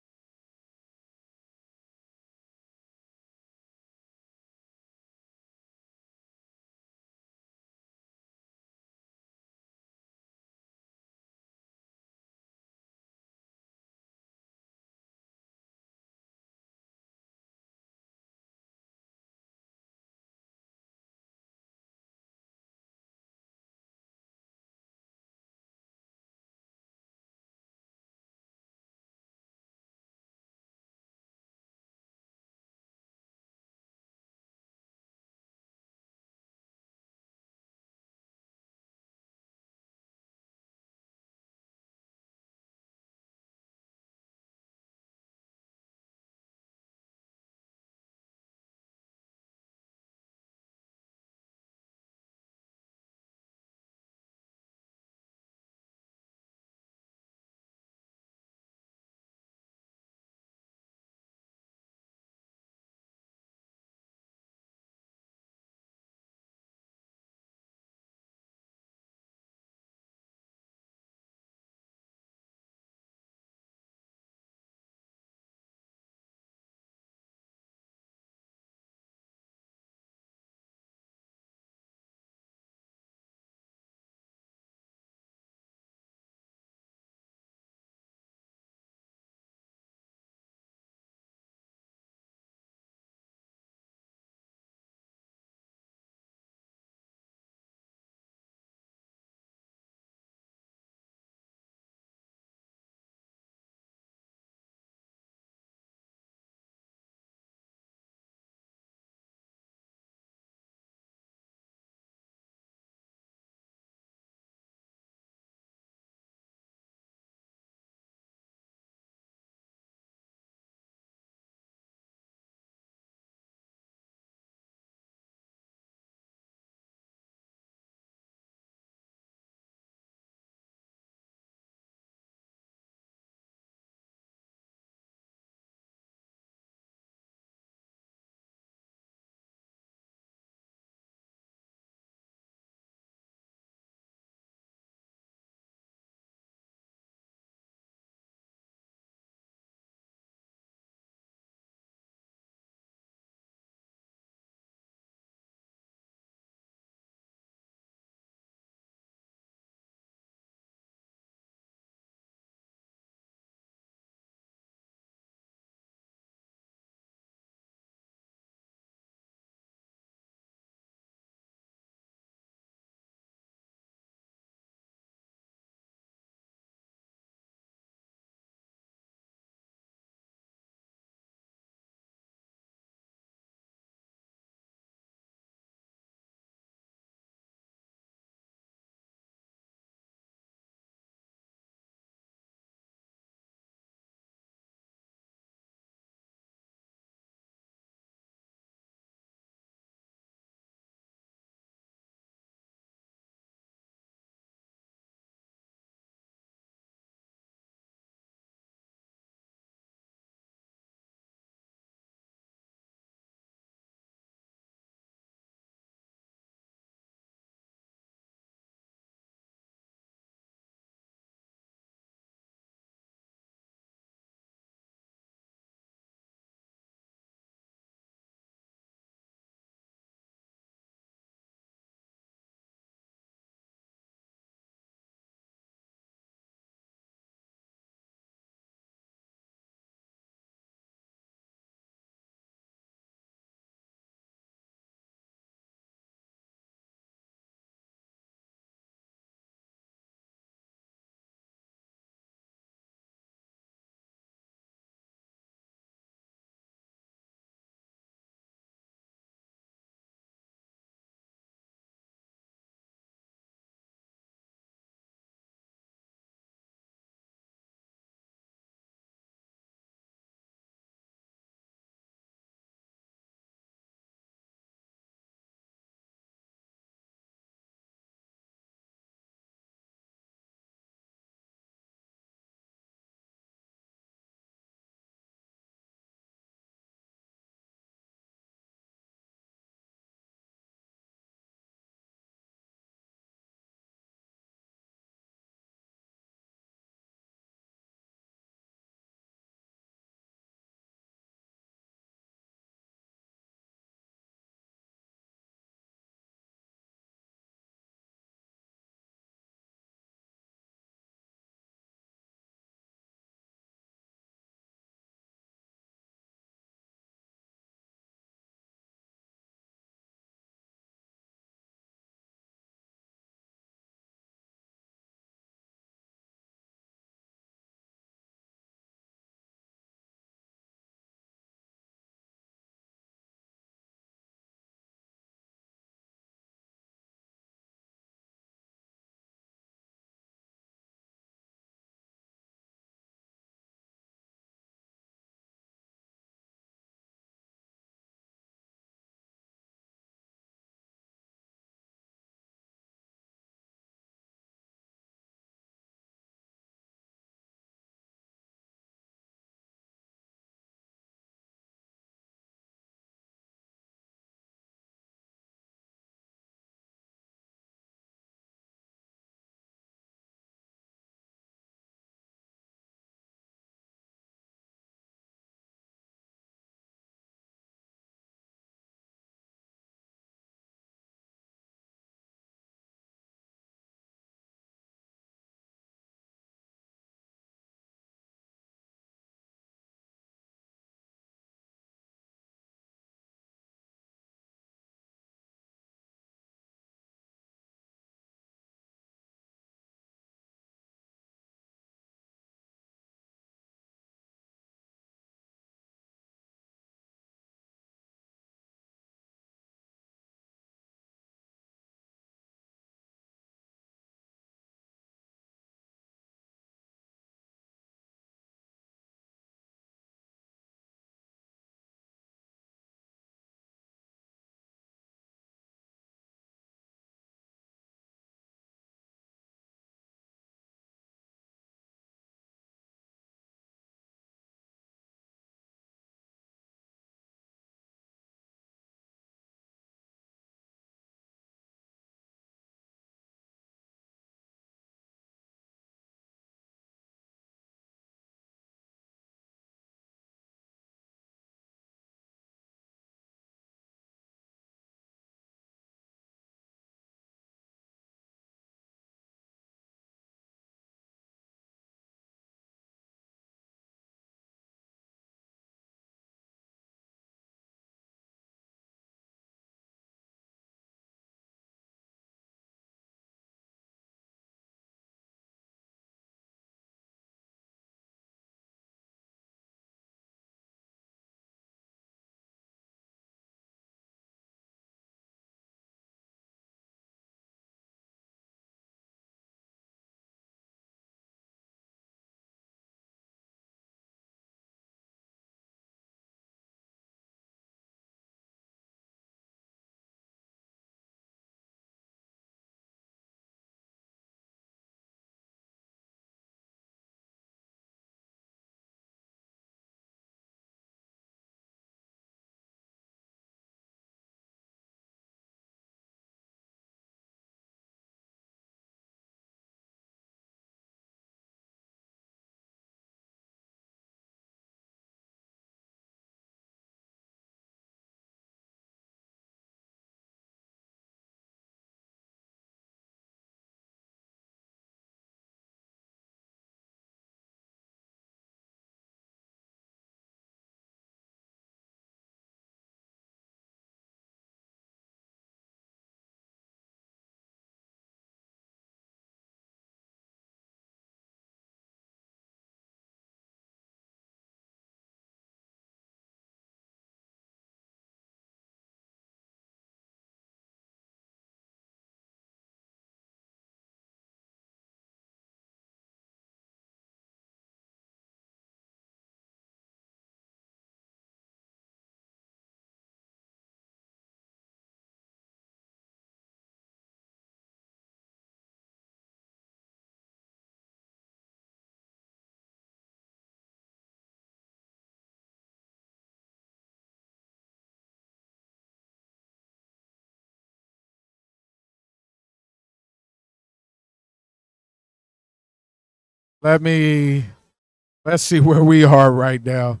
Let's see where we are right now.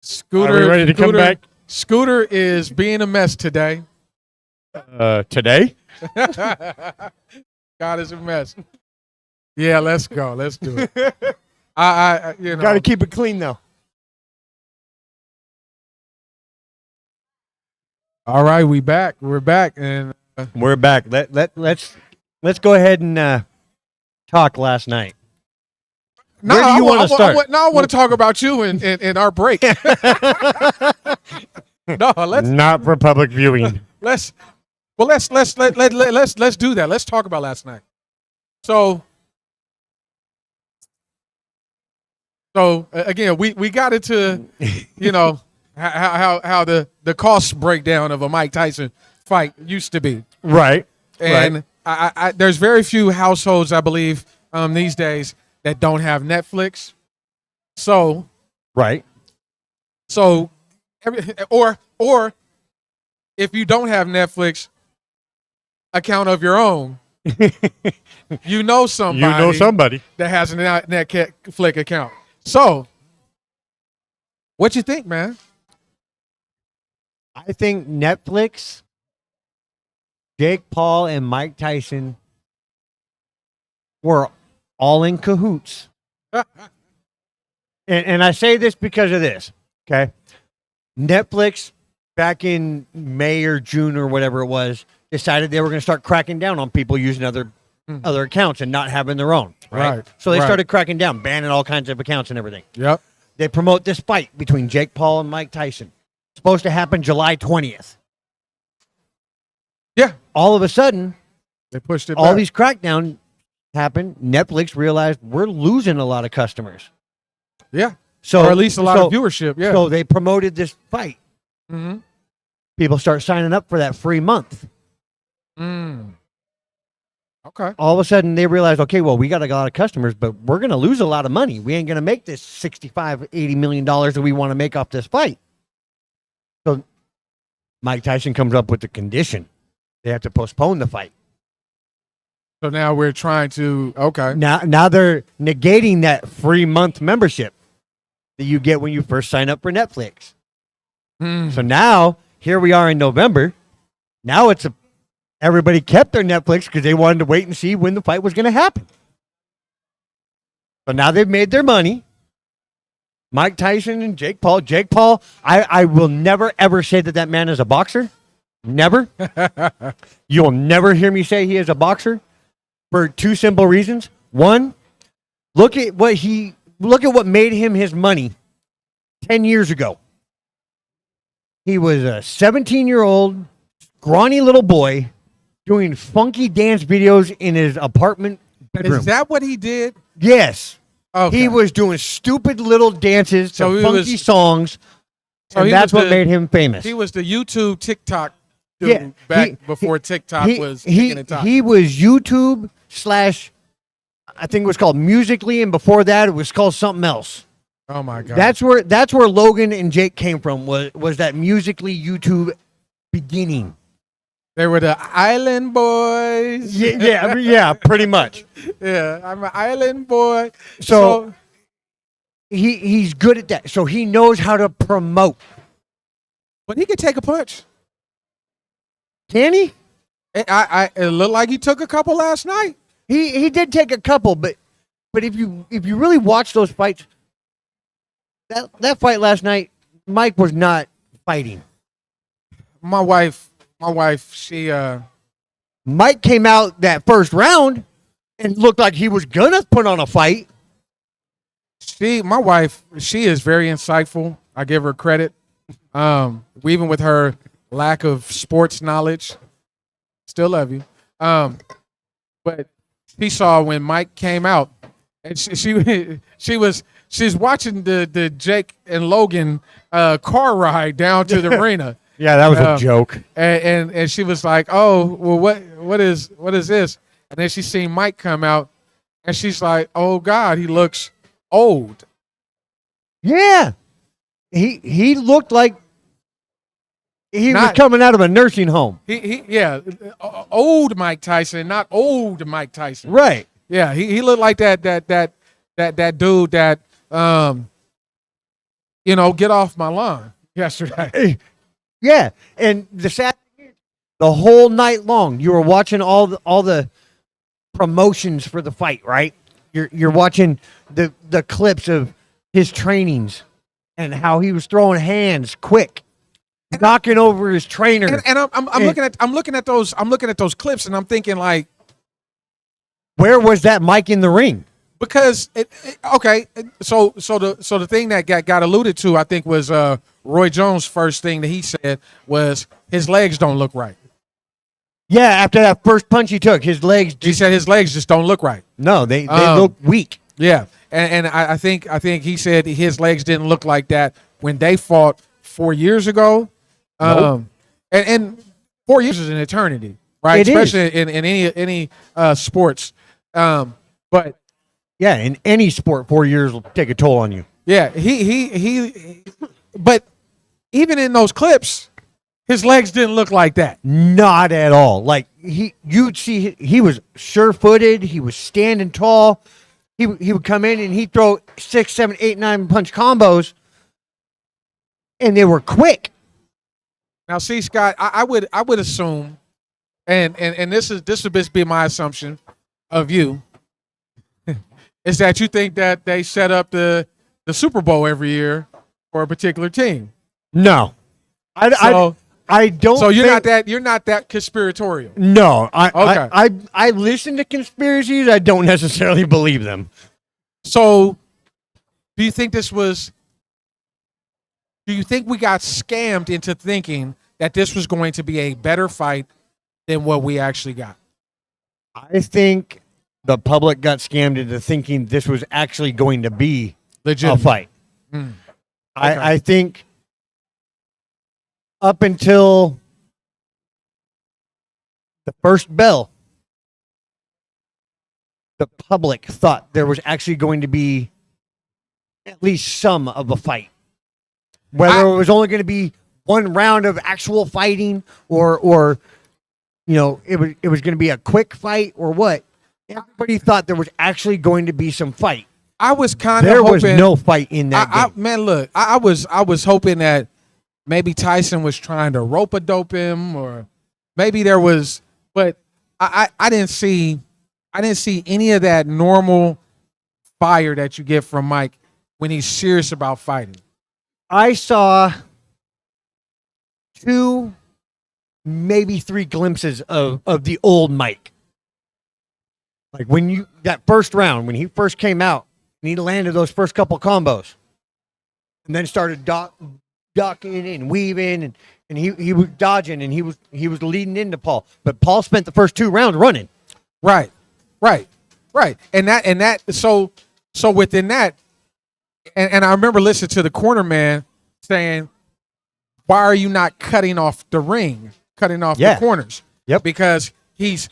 Scooter, Are we ready to come back? Scooter is being a mess today. Today? God is a mess. Yeah, let's go. Let's do it. I you know. Got to keep it clean though. All right, we're back, and We're back. Let's go ahead and talk last night. no, Where do you want to start? I want to talk about you in our break. No, let's Not for public viewing. let's do that. Let's talk about last night. So again, we got into how the cost breakdown of a Mike Tyson fight used to be, Right. and I there's very few households, I believe, these days that don't have Netflix. So Right. or if you don't have Netflix account of your own, you know somebody that has a Netflix account. So, what you think, man? I think Netflix, Jake Paul, and Mike Tyson were all in cahoots. And I say this because of this, okay? Netflix, back in May or June or whatever it was, decided they were going to start cracking down on people using other accounts and not having their own, right? So they started cracking down, banning all kinds of accounts and everything. Yep. They promote this fight between Jake Paul and Mike Tyson. It's supposed to happen July 20th. Yeah. All of a sudden, They pushed it all back. these crackdowns happened. Netflix realized we're losing a lot of customers. Yeah. So Or at least a lot of viewership. Yeah. So they promoted this fight. Mm-hmm. People start signing up for that free month. Okay. All of a sudden, they realized, okay, well, we got a lot of customers, but we're going to lose a lot of money. We ain't going to make this $65-80 million that we want to make off this fight. So Mike Tyson comes up with the condition. They have to postpone the fight. So now we're trying to Now they're negating that free month membership that you get when you first sign up for Netflix. So now, here we are in November. Now everybody kept their Netflix because they wanted to wait and see when the fight was going to happen. So now they've made their money. Mike Tyson and Jake Paul. Jake Paul, I will never, ever say that man is a boxer. Never. You'll never hear me say he is a boxer for two simple reasons. One, look at what made him his money 10 years ago. He was a 17-year-old, scrawny little boy doing funky dance videos in his apartment bedroom. Is that what he did? Yes. Okay. He was doing stupid little dances to funky songs, and that's what made him famous. He was the YouTube TikTok dude before TikTok was kicking and talking. He was YouTube / I think it was called Musical.ly, and before that it was called something else. Oh my God. That's where Logan and Jake came from, was that Musical.ly YouTube beginning. They were the Island Boys. Yeah, pretty much. Yeah, I'm an Island Boy. So he's good at that. So he knows how to promote. But he could take a punch. Can he? It looked like he took a couple last night. He did take a couple, but if you really watch those fights, that fight last night, Mike was not fighting. My wife, she Mike came out that first round and looked like he was gonna put on a fight. My wife, she is very insightful. I give her credit. Even with her lack of sports knowledge, still love you. But she saw when Mike came out, and she's watching the Jake and Logan car ride down to the arena. Yeah, that was a joke. And she was like, "Oh, well, what is this?" And then she seen Mike come out, and she's like, "Oh God, he looks old." Yeah, he looked like he was coming out of a nursing home. Old Mike Tyson, not old Mike Tyson. Right. Yeah, he looked like that that dude that get off my lawn yesterday. Yeah, and the sad thing is, the whole night long, you were watching all the promotions for the fight, right? You're watching the clips of his trainings and how he was throwing hands quick, knocking over his trainer. And I'm looking at those clips, and I'm thinking like, where was that mic in the ring? because so the thing that got alluded to, I think, was Roy Jones' first thing that he said was his legs don't look right. Yeah, after that first punch he took, his legs. He said his legs just don't look right. No, they look weak. Yeah, and I think he said his legs didn't look like that when they fought 4 years ago. Nope. And 4 years is an eternity, right? It is. Especially in any sports. But Yeah, in any sport, 4 years will take a toll on you. yeah, he but even in those clips, his legs didn't look like that. Not at all. Like you'd see he was sure-footed. He was standing tall. He would come in and he'd throw 6, 7, 8, 9 punch combos, and they were quick. Now, see, Scott, I would assume, and this would just be my assumption of you, is that you think that they set up the Super Bowl every year for a particular team. No, I don't. So you're think, not that conspiratorial. No, Okay. I listen to conspiracies. I don't necessarily believe them. So, do you think we got scammed into thinking that this was going to be a better fight than what we actually got? I think the public got scammed into thinking this was actually going to be Legit a fight. Okay. I think up until the first bell, the public thought there was actually going to be at least some of a fight. Whether it was only going to be one round of actual fighting or it was going to be a quick fight or what. Everybody thought there was actually going to be some fight. I was kind of There hoping, was no fight in that game. Man, look, I was hoping that maybe Tyson was trying to rope-a-dope him, or maybe there was, but I didn't see any of that normal fire that you get from Mike when he's serious about fighting. I saw 2, maybe 3 glimpses of the old Mike. Like that first round, when he first came out, and he landed those first couple combos, and then started ducking and weaving, and he was dodging, and he was leading into Paul. But Paul spent the first 2 rounds running. Right. And that so within that, and I remember listening to the corner man saying, why are you not cutting off the ring, cutting off the corners? Yep. Because he's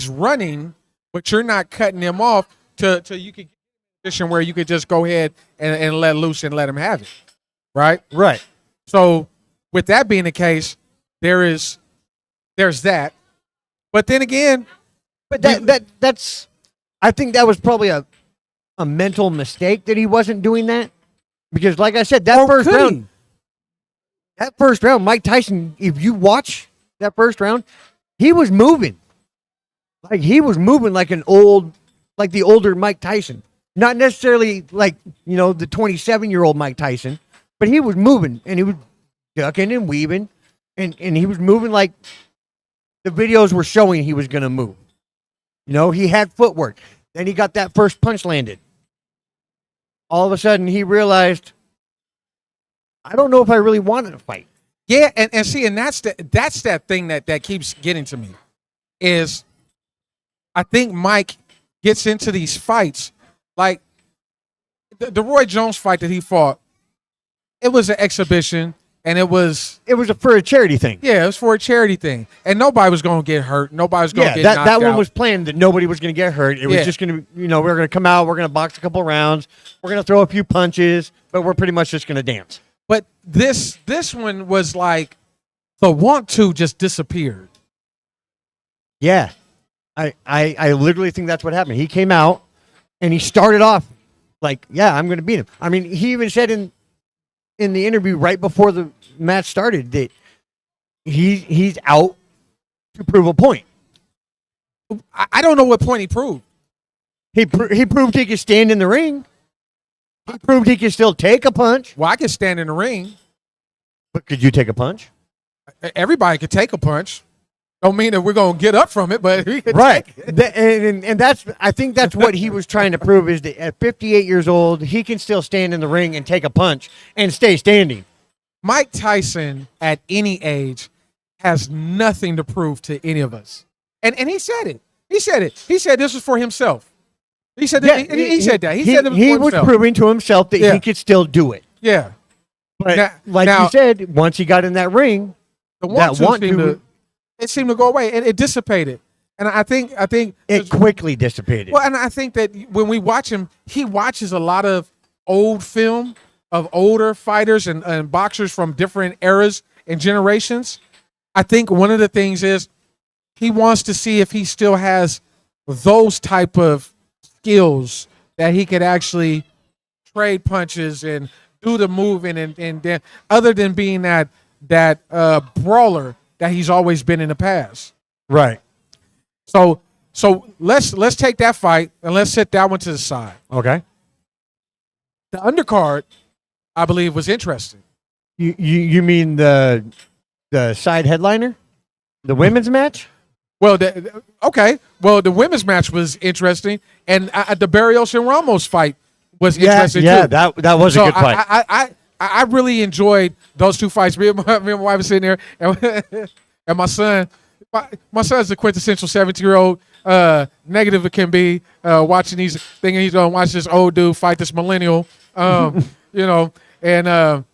running, but you're not cutting him off to you could get a position where you could just go ahead and let loose and let him have it. Right? Right. So with that being the case, there's that. But then again, But that's I think that was probably a mental mistake that he wasn't doing that. Because like I said, that first round, Mike Tyson, if you watch that first round, he was moving. Like he was moving like the older Mike Tyson. Not necessarily like, the 27-year-old Mike Tyson, but he was moving and he was ducking and weaving and he was moving like the videos were showing he was going to move. He had footwork. Then he got that first punch landed. All of a sudden, he realized, I don't know if I really wanted to fight. Yeah, and see, and that's that thing that keeps getting to me, is I think Mike gets into these fights, like the Roy Jones fight that he fought, it was an exhibition. And it was for a charity thing. Yeah, it was for a charity thing. And nobody was going to get hurt. Nobody was going to get knocked out. That one was planned that nobody was going to get hurt. It was just going to, we were going to come out, we're going to box a couple rounds, we're going to throw a few punches, but we're pretty much just going to dance. But this one was like the want to just disappeared. Yeah. I literally think that's what happened. He came out and he started off like, yeah, I'm going to beat him. I mean, he even said in the interview right before the match started that he's out to prove a point. I don't know what point he proved. He proved he could stand in the ring. He proved he could still take a punch. Well, I can stand in the ring. But could you take a punch? Everybody could take a punch. Don't mean that we're going to get up from it, but he could Right. take it. And that's, I think that's what he was trying to prove, is that at 58 years old, he can still stand in the ring and take a punch and stay standing. Mike Tyson at any age has nothing to prove to any of us. And he said it. He said it. He said this was for himself. He said that. He said that. He said it was he for was himself. proving to himself that he could still do it. Yeah. But like now, you said, once he got in that ring, it seemed to go away, and it dissipated. And I think it quickly dissipated. Well, and I think that when we watch him, he watches a lot of old film of older fighters and boxers from different eras and generations. I think one of the things is he wants to see if he still has those type of skills that he could actually trade punches and do the moving and then, other than being that brawler that he's always been in the past. Right. So let's take that fight and let's set that one to the side. Okay. The undercard, I believe, was interesting. You mean the side headliner, the women's match? Well, the women's match was interesting, and the Barrios and Ramos fight was interesting too. Yeah, that was a good fight. I really enjoyed those two fights. Me and my wife was sitting there, and my son, my son's a quintessential 17-year-old, negative it can be, watching these, thinking he's gonna watch this old dude fight this millennial, and we're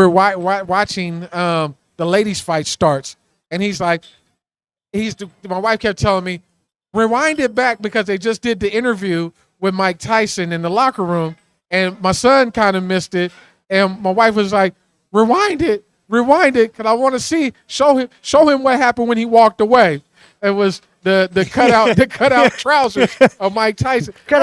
watching the ladies' fight starts, and he's like, my wife kept telling me, rewind it back because they just did the interview with Mike Tyson in the locker room. And my son kind of missed it, and my wife was like, "Rewind it, because I want to show him what happened when he walked away." It was the cutout trousers of Mike Tyson. He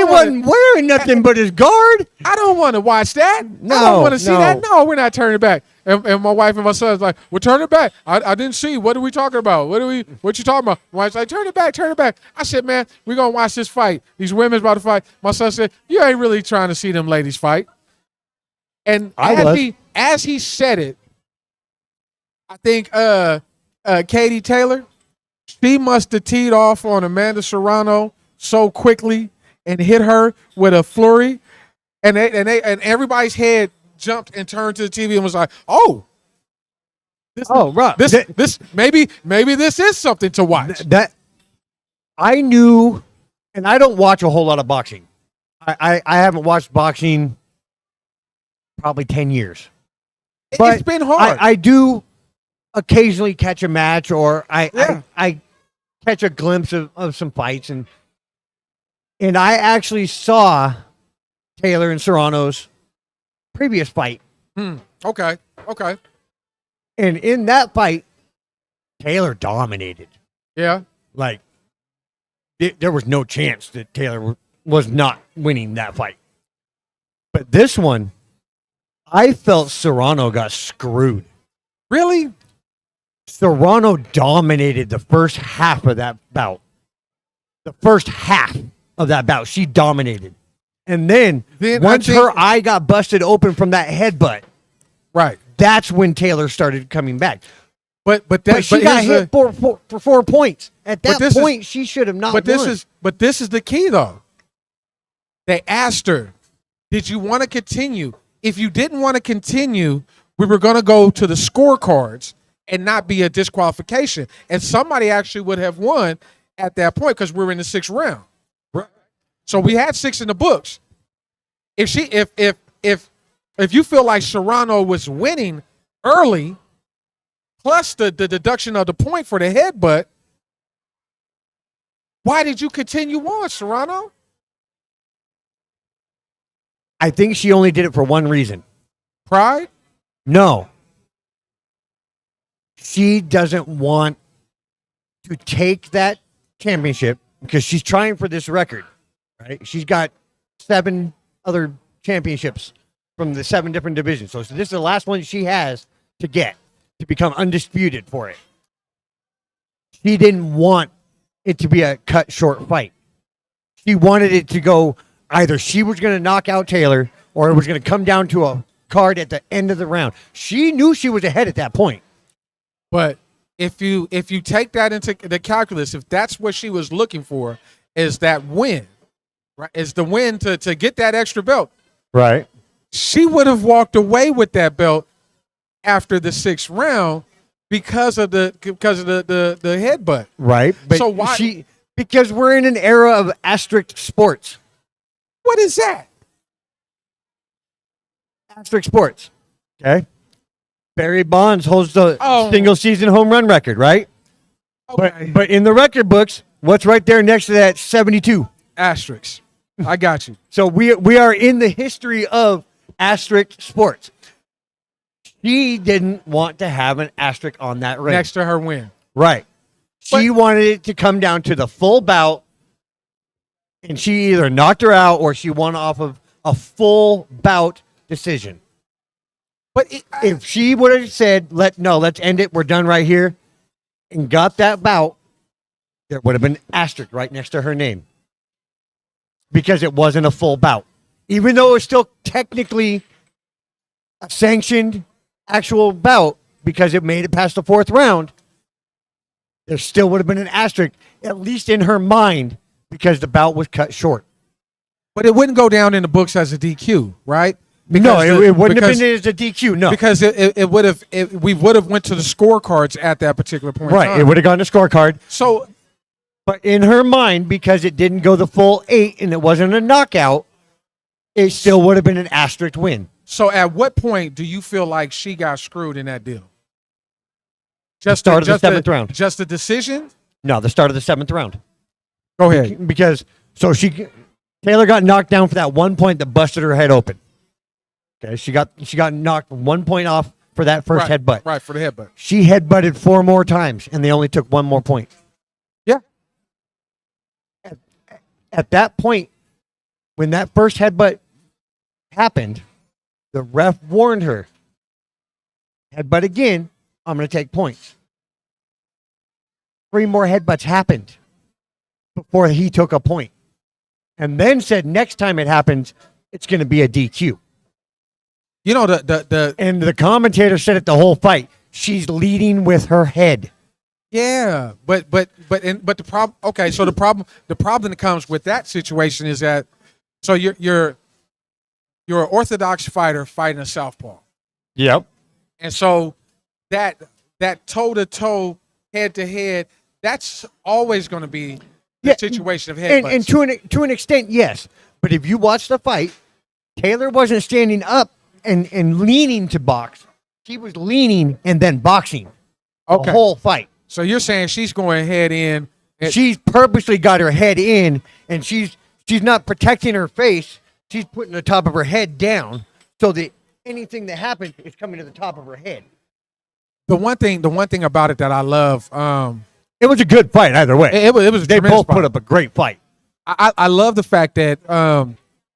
wasn't wearing nothing but his guard. I don't want to watch that. No, I don't want to see that. No, we're not turning back. And my wife and my son's like, "Well, turn it back. I didn't see. What are we talking about? What you talking about?" My wife's like, "Turn it back." I said, "Man, we're gonna watch this fight. These women's about to fight." My son said, "You ain't really trying to see them ladies fight." And as he said it, I think Katie Taylor, she must have teed off on Amanda Serrano so quickly and hit her with a flurry, and everybody's head jumped and turned to the TV and was like, "Oh, this maybe this is something to watch." That I knew, and I don't watch a whole lot of boxing. I haven't watched boxing probably 10 years. But it's been hard. I do occasionally catch a match, or I catch a glimpse of some fights, and I actually saw Taylor and Serrano's previous fight. Okay. And in that fight, Taylor dominated. Yeah. Like, there was no chance that Taylor was not winning that fight. But this one, I felt Serrano got screwed. Really? Serrano dominated the first half of that bout. The first half of that bout, she dominated. And then once her eye got busted open from that headbutt, right, that's when Taylor started coming back. But she got hit for 4 points. At that point, she should have not won. But this is the key, though. They asked her, "Did you want to continue? If you didn't want to continue, we were going to go to the scorecards and not be a disqualification." And somebody actually would have won at that point because we're in the 6th round. Right. So we had 6 in the books. If you feel like Serrano was winning early, plus the deduction of the point for the headbutt, why did you continue on, Serrano? I think she only did it for one reason. Pride? No. She doesn't want to take that championship because she's trying for this record. right? She's got 7 other championships from the 7 different divisions. So this is the last one she has to get to become undisputed for it. She didn't want it to be a cut short fight. She wanted it to go either she was going to knock out Taylor or it was going to come down to a card at the end of the round. She knew she was ahead at that point. But if you take that into the calculus, if that's what she was looking for, is that win, right? Is the win to get that extra belt. Right. She would have walked away with that belt after the 6th round because of the headbutt. Right. But so why? Because we're in an era of asterisk sports. What is that? Asterisk sports. Okay. Barry Bonds holds the Oh. single season home run record, right? Okay. But in the record books, what's right there next to that 72? Asterisks. I got you. So we are in the history of asterisk sports. She didn't want to have an asterisk on that ring. Next to her win. Right. She wanted it to come down to the full bout, and she either knocked her out or she won off of a full bout decision. But If she would have said, let's end it, we're done right here, and got that bout, there would have been an asterisk right next to her name. Because it wasn't a full bout. Even though it was still technically a sanctioned actual bout because it made it past the 4th round, there still would have been an asterisk, at least in her mind, because the bout was cut short. But it wouldn't go down in the books as a DQ, right? No, it wouldn't have been as a DQ, no. Because it would have we would have went to the scorecards at that particular point. in Right, time. it would have gone to scorecard. So, But in her mind, because it didn't go the full 8 and it wasn't a knockout, it still would have been an asterisk win. so at what point do you feel like she got screwed in that deal? Start of the 7th round. Just the decision? No, the start of the 7th round. Go ahead. Because Taylor got knocked down for that one point that busted her head open. Okay, she got knocked 1 point off for that first headbutt. Right, for the headbutt. She headbutted 4 more times, and they only took 1 more point. Yeah. At that point, when that first headbutt happened, the ref warned her, headbutt again, I'm going to take points. 3 more headbutts happened before he took a point. And then said next time it happens, it's going to be a DQ. You know the And the commentator said it the whole fight. She's leading with her head. yeah, but the problem. Okay, so the problem that comes with that situation is that so you're an orthodox fighter fighting a southpaw, Yep. and so that toe to toe, head to head, that's always going to be the situation of headbutts. And to an extent, yes. But if you watch the fight, Taylor wasn't standing up and leaning to box. She was leaning and then boxing the whole fight. So you're saying she's going head in. She's purposely got her head in, and she's not protecting her face. She's putting the top of her head down so that anything that happens is coming to the top of her head. The one thing about it that I love, It was a good fight either way. it was a They tremendous both fight. put up a great fight. I love the fact that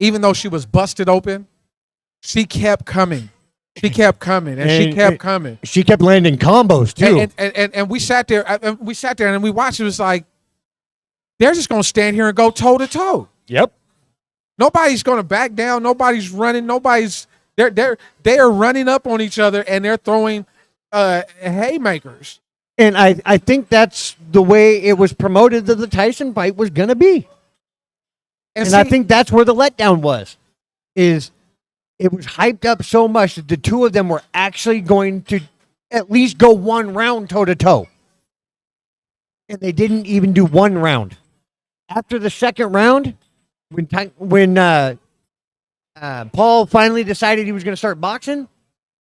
even though she was busted open, she kept coming. She kept coming, and she kept coming. She kept landing combos too. And we sat there, and we watched. It was like they're just going to stand here and go toe to toe. Yep. Nobody's going to back down. Nobody's running. They are running up on each other, and they're throwing haymakers. And I think that's the way it was promoted that the Tyson fight was going to be. And I think that's where the letdown was, is it was hyped up so much that the two of them were actually going to at least go 1 round toe-to-toe. And they didn't even do 1 round. After the 2nd round, when Paul finally decided he was going to start boxing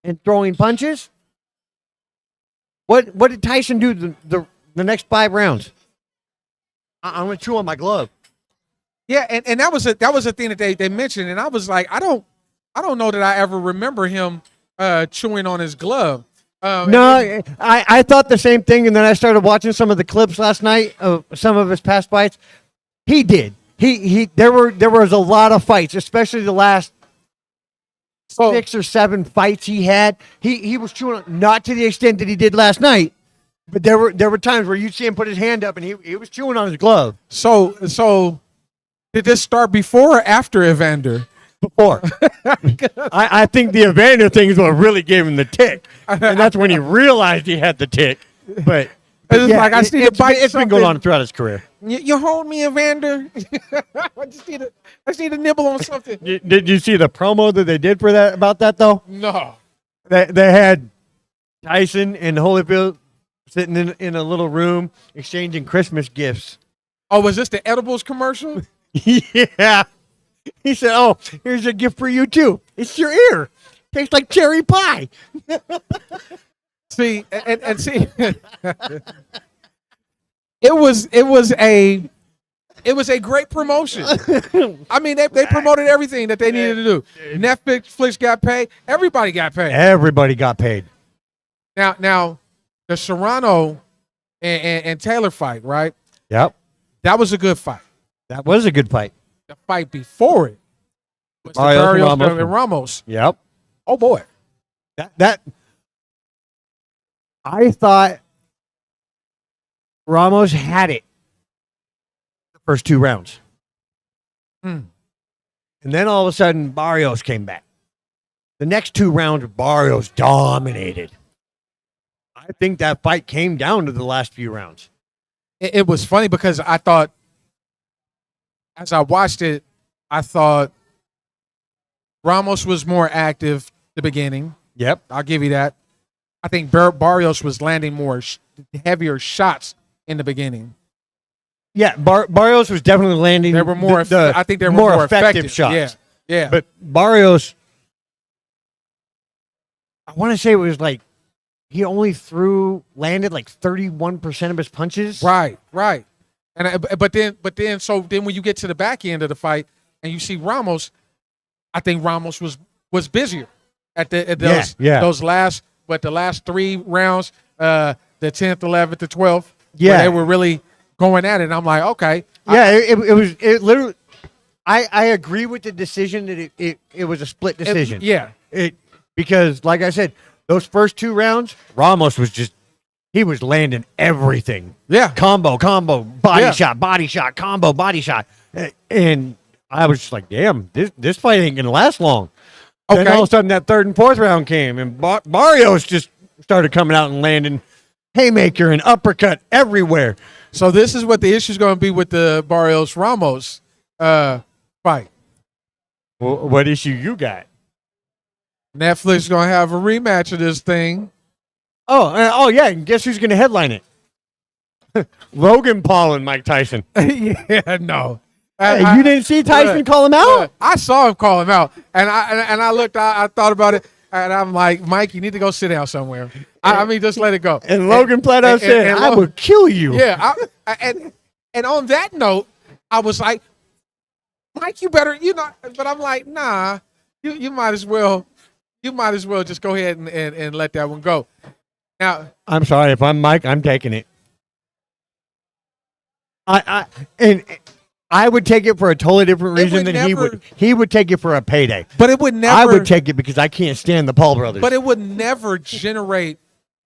and throwing punches, what did Tyson do the next 5 rounds? I'm going to chew on my glove. Yeah, and that was a thing that they mentioned, and I was like, I don't know that I ever remember him chewing on his glove. No, I thought the same thing, and then I started watching some of the clips last night of some of his past fights. He did. There was a lot of fights, especially the last 6 or 7 fights he had. He was chewing, not to the extent that he did last night, but there were times where you'd see him put his hand up and he was chewing on his glove. So did this start before or after Evander? Before. I think the Evander thing is what really gave him the tick, and that's when he realized he had the tick. But It's like I just need to bite it's been going on throughout his career. You hold me, Evander. I just need a nibble on something. Did you see the promo that they did for that about that though? No. They had Tyson and Holyfield sitting in a little room exchanging Christmas gifts. Oh, was this the edibles commercial? Yeah. He said, "Oh, here's a gift for you too. It's your ear. Tastes like cherry pie." See, and see, it was a great promotion. I mean, they promoted everything that they needed to do. Netflix got paid. Everybody got paid. Everybody got paid. Now, the Serrano and Taylor fight, right? Yep. That was a good fight. That was a good fight. The fight before it was the Barrios and Ramos. Yep. Oh boy, That I thought Ramos had it the first 2 rounds. Hmm. And then all of a sudden Barrios came back. The next 2 rounds Barrios dominated. I think that fight came down to the last few rounds. it was funny because I thought, as I watched it, I thought Ramos was more active at the beginning. Yep. I'll give you that. I think Barrios was landing more heavier shots in the beginning. Yeah, Barrios was definitely landing. There were more. I think there were more effective shots. Yeah. But Barrios, I want to say it was like he only landed like 31% of his punches. Right. And but then when you get to the back end of the fight and you see Ramos, I think Ramos was busier at those last. But the last 3 rounds, the 10th, 11th, the 12th, where they were really going at it. And I'm like, okay. Yeah, it literally. I agree with the decision that it was a split decision. Because like I said, those first 2 rounds, Ramos he was landing everything. Yeah. Combo, body shot, combo, body shot. And I was just like, damn, this fight ain't gonna last long. Okay. Then all of a sudden that 3rd and 4th round came, and Barrios just started coming out and landing haymaker and uppercut everywhere. So this is what the issue is going to be with the Barrios Ramos fight. Well, what issue you got? Netflix is going to have a rematch of this thing. Oh yeah, and guess who's going to headline it? Logan Paul and Mike Tyson. Yeah, no. Hey, you didn't see Tyson call him out? I saw him call him out, and I looked. I thought about it, and I'm like, Mike, you need to go sit down somewhere. I mean, just let it go. And Logan flat out said, "I will kill you." Yeah, and on that note, I was like, Mike, you better, But I'm like, nah, you might as well just go ahead and let that one go. Now, I'm sorry if I'm Mike, I'm taking it. I would take it for a totally different reason than he would. He would take it for a payday. But it would never. I would take it because I can't stand the Paul brothers. But it would never generate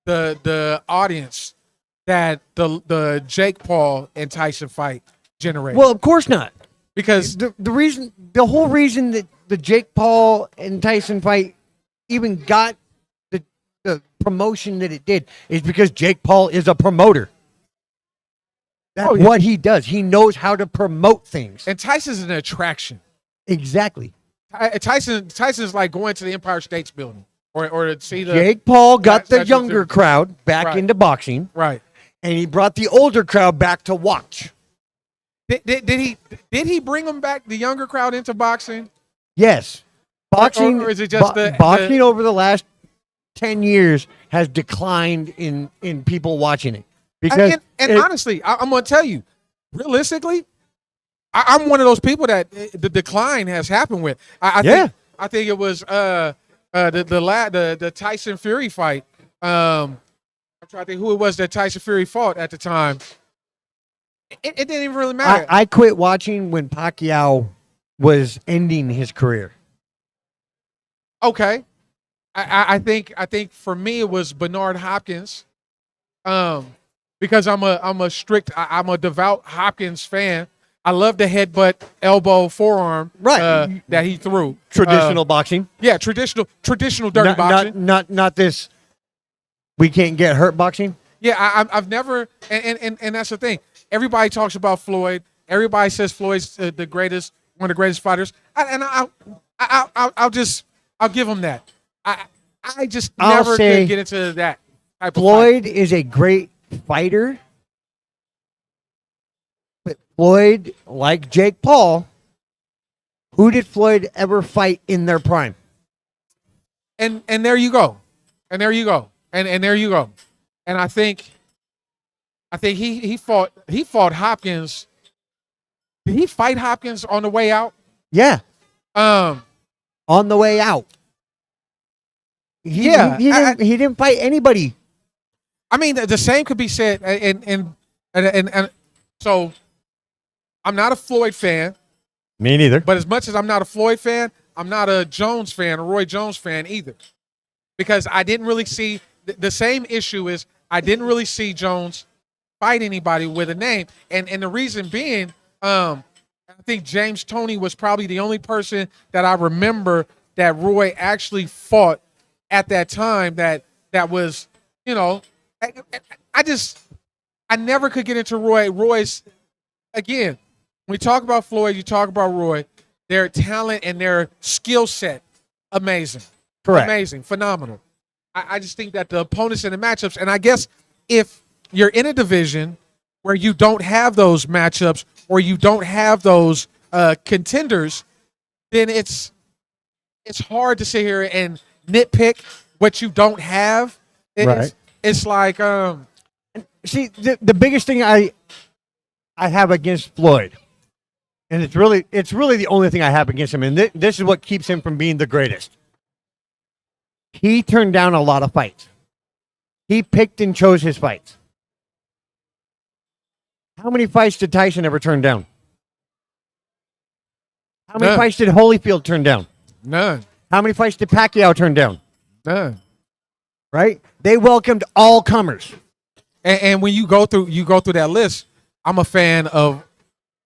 the audience that the Jake Paul and Tyson fight generated. Well, of course not. Because the whole reason that the Jake Paul and Tyson fight even got the promotion that it did is because Jake Paul is a promoter. That's what he does. He knows how to promote things. And Tyson's an attraction. Exactly. Tyson's like going to the Empire State's Building or to see the. Jake Paul got the younger crowd back into boxing. Right. And he brought the older crowd back to watch. Did he bring them back, the younger crowd, into boxing? Yes. Boxing, or is it just boxing over the last 10 years has declined in people watching it. Because honestly, I'm going to tell you, realistically, I'm one of those people that the decline has happened with. I think it was the Tyson Fury fight. I'm trying to think who it was that Tyson Fury fought at the time. It didn't even really matter. I quit watching when Pacquiao was ending his career. Okay. I think for me it was Bernard Hopkins, because I'm a devout Hopkins fan. I love the headbutt, elbow, forearm, that he threw. Traditional boxing. Yeah, traditional dirty boxing. Not this. We can't get hurt boxing. Yeah, I've never, and that's the thing. Everybody talks about Floyd. Everybody says Floyd's one of the greatest fighters. I'll give him that. I just never could get into that type Floyd of fight. is a great fighter, but Floyd, like Jake Paul, who did Floyd ever fight in their prime? And there you go, and there you go, and there you go, and I think he fought Hopkins. Did he fight Hopkins on the way out? Yeah, Um, on the way out. He didn't fight anybody. I mean, the same could be said, and so I'm not a Floyd fan, Me neither. but as much as I'm not a Floyd fan, I'm not a Jones fan, a Roy Jones fan either, because I didn't really see the same issue is I didn't really see Jones fight anybody with a name, and the reason being, I think James Toney was probably the only person that I remember that Roy actually fought at that time that was, I never could get into Roy's, again, when we talk about Floyd, you talk about Roy, their talent and their skill set, amazing. Correct. Amazing, phenomenal. I just think that the opponents and the matchups, and I guess if you're in a division where you don't have those matchups or you don't have those contenders, then it's hard to sit here and nitpick what you don't have. It's like See, the biggest thing I have against Floyd, and it's really the only thing I have against him, and this is what keeps him from being the greatest. He turned down a lot of fights. He picked and chose his fights. How many fights did Tyson ever turn down? How many None. fights did Holyfield turn down? none. How many fights did Pacquiao turn down? None. Right? They welcomed all comers. And when you go through that list, I'm a fan of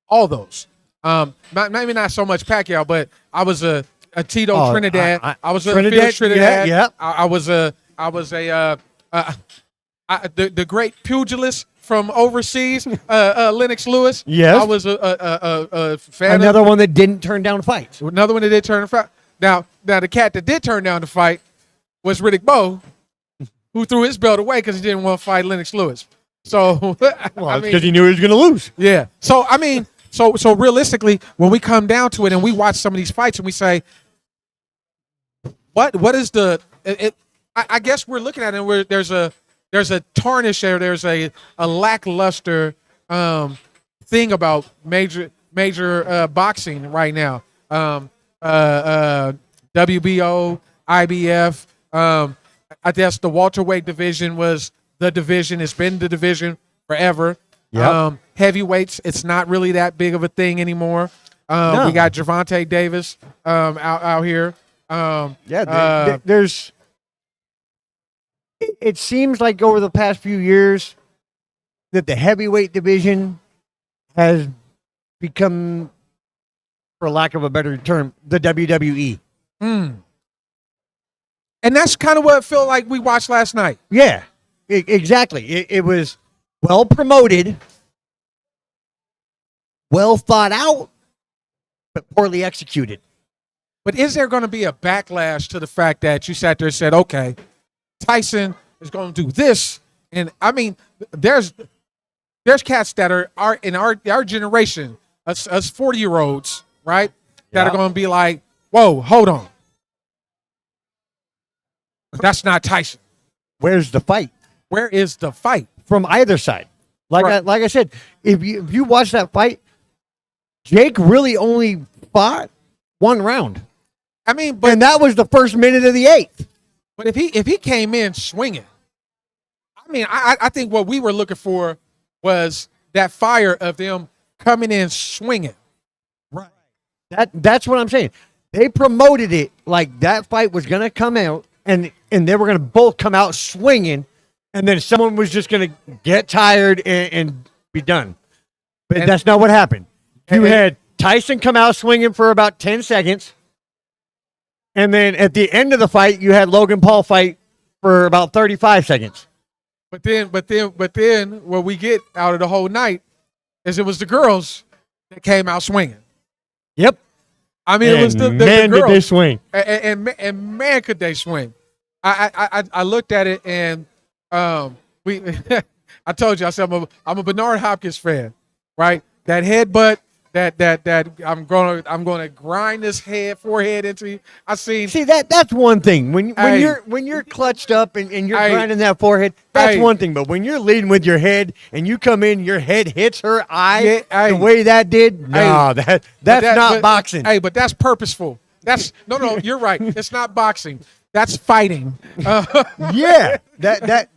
all those. Maybe not so much Pacquiao, but I was a Tito Trinidad. I was a Felix Trinidad. Yeah. I was the great pugilist from overseas, Lennox Lewis. Yes. I was a fan. Another one that didn't turn down fights. Another one that did turn the fight. Now the cat that did turn down the fight was Riddick Bowe, who threw his belt away because he didn't want to fight Lennox Lewis. So, Because he knew he was going to lose. yeah. So so realistically, when we come down to it and we watch some of these fights and we say, what is the? I guess we're looking at it where there's a tarnish there. There's a lackluster thing about major boxing right now. WBO, IBF. I guess the welterweight division was the division. It's been the division forever. Yep. Heavyweights, it's not really that big of a thing anymore. No. We got Gervonta Davis out here. There's. It seems like over the past few years that the heavyweight division has become, for lack of a better term, the WWE. And that's kind of what it felt like we watched last night. Yeah, exactly. It was well promoted, well thought out, but poorly executed. But is there going to be a backlash to the fact that you sat there and said, okay, Tyson is going to do this? And I mean, there's cats that are in our generation, us 40-year-olds, right? That are going to be like, whoa, hold on. That's not Tyson. Where's the fight? Where is the fight? From either side. Like I said, if you watch that fight, Jake really only fought one round. I mean, And that was the first minute of the 8th. But if he came in swinging, I mean, I think what we were looking for was that fire of them coming in swinging. Right. That's what I'm saying. They promoted it like that fight was going to come out, and they were going to both come out swinging, and then someone was just going to get tired and be done. But that's not what happened. You had Tyson come out swinging for about 10 seconds, and then at the end of the fight, you had Logan Paul fight for about 35 seconds. But then, what we get out of the whole night is it was the girls that came out swinging. Yep. I mean, it was the man girls. did they swing, and man could they swing. I looked at it and we I told you, I said I'm a Bernard Hopkins fan, right? That headbutt, that I'm gonna grind this forehead into you. See that's one thing. When you're clutched up and you're grinding that forehead, that's one thing. But when you're leading with your head and you come in, your head hits her eye the way that did. No, that's not boxing. Hey, but that's purposeful. That's no. You're right. It's not boxing. That's fighting. Yeah, that's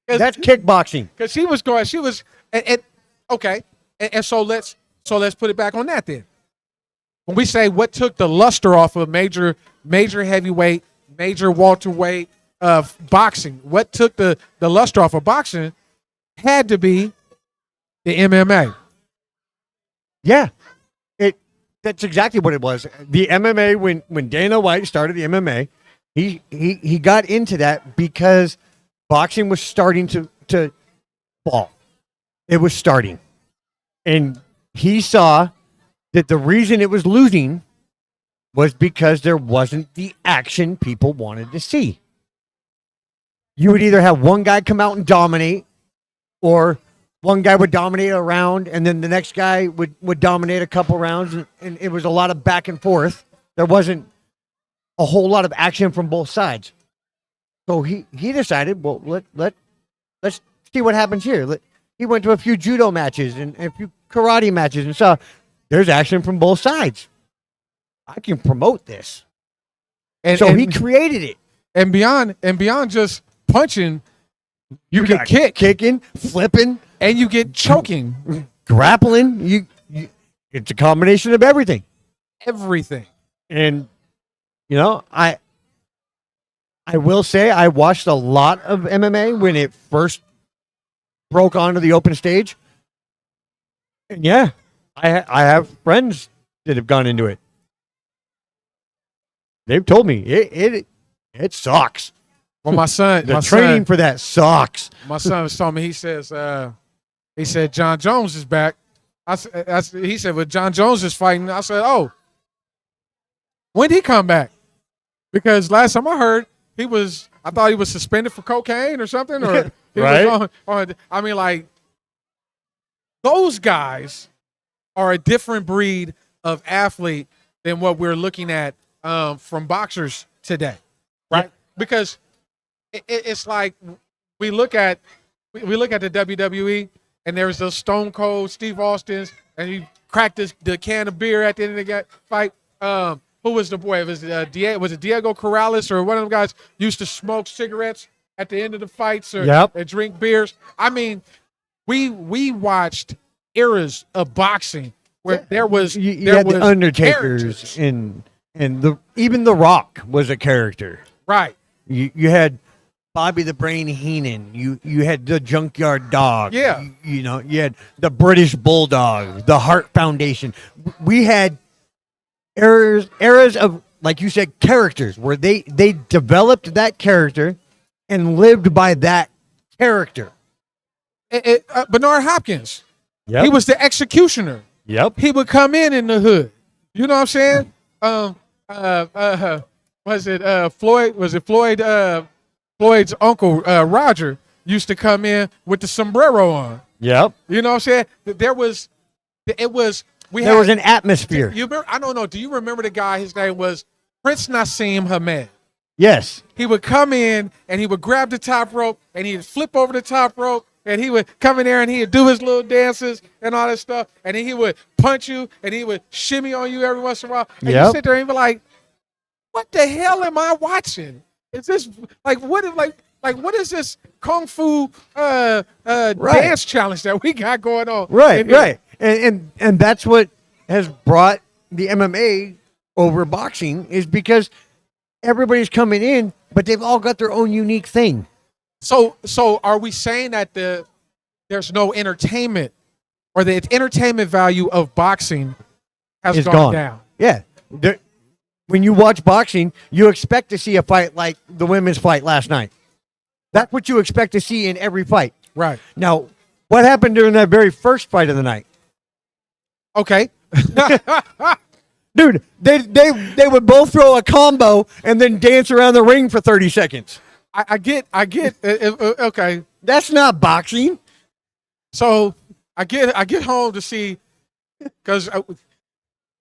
kickboxing. Because she was okay, and so let's put it back on that then. When we say what took the luster off of major heavyweight, major welterweight of boxing, what took the luster off of boxing had to be the MMA. Yeah, that's exactly what it was. The MMA when Dana White started the MMA, he got into that because boxing was starting to fall. It was starting, and he saw that the reason it was losing was because there wasn't the action people wanted to see. You would either have one guy come out and dominate, or one guy would dominate a round, and then the next guy would dominate a couple rounds, and it was a lot of back and forth. There wasn't a whole lot of action from both sides. So he decided, well, let's see what happens here. He went to a few judo matches and a few karate matches and saw there's action from both sides. I can promote this. And he created it. And beyond just punching, you get kicking, flipping, and you get choking, grappling. You it's a combination of everything. Everything. And I will say I watched a lot of MMA when it first broke onto the open stage. And yeah, I have friends that have gone into it. They've told me it sucks. Well, my training for that sucks. My son was telling me, he said John Jones is back. He said, well, John Jones is fighting. I said, oh, when did he come back? Because last time I heard, I thought he was suspended for cocaine or something, or he right? was I mean, like, those guys are a different breed of athlete than what we're looking at from boxers today, right? Yeah. Because it's like we look at the WWE, and there's those Stone Cold Steve Austins, and he cracked the can of beer at the end of the fight. Who was the boy? Was it Diego Corrales, or one of them guys used to smoke cigarettes at the end of the fights or drink beers? I mean, we watched eras of boxing where there was the Undertakers and even The Rock was a character. Right. You had Bobby the Brain Heenan. You had the Junkyard Dog. Yeah. You had the British Bulldog, the Hart Foundation. We had eras of, like you said, characters where they developed that character and lived by that character. Bernard Hopkins. Yep. He was the executioner. Yep. He would come in the hood. You know what I'm saying? Was it Floyd? Was it Floyd? Floyd's uncle Roger used to come in with the sombrero on. Yep. You know what I'm saying? There was an atmosphere. I don't know. Do you remember the guy? His name was Prince Nassim Hamed. Yes. He would come in and he would grab the top rope and he'd flip over the top rope and he would come in there and he'd do his little dances and all that stuff. And then he would punch you and he would shimmy on you every once in a while. And you sit there and be like, what the hell am I watching? Is this like what? Like Like, what is this kung fu dance challenge that we got going on? Right, right. And that's what has brought the MMA over boxing, is because everybody's coming in, but they've all got their own unique thing. So are we saying that there's no entertainment, or the entertainment value of boxing has gone down? Yeah. When you watch boxing, you expect to see a fight like the women's fight last night. That's what you expect to see in every fight. Right. Now, what happened during that very first fight of the night? Okay. Dude, they would both throw a combo and then dance around the ring for 30 seconds. I get. Okay. That's not boxing. So I get home to see, because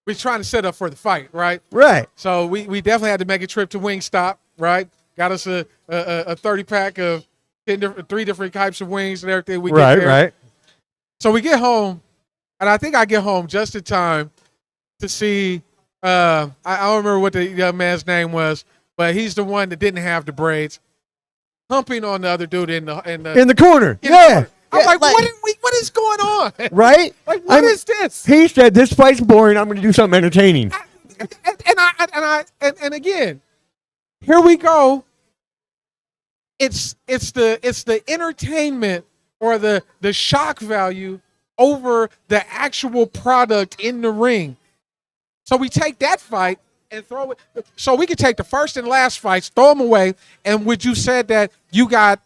we're trying to set up for the fight, right? Right. So we definitely had to make a trip to Wingstop, right? Got us a 30-pack of 3 different types of wings and everything. We get there. Right. So we get home, and I think I get home just in time to see. I don't remember what the young man's name was, but he's the one that didn't have the braids, humping on the other dude in the corner. Yeah. I'm like, what is going on? Right? Like, what is this? He said, this fight's boring. I'm going to do something entertaining. And again, here we go. It's the entertainment, or the shock value over the actual product in the ring. So we take that fight and throw it. So we could take the first and last fights, throw them away. And would you said that you got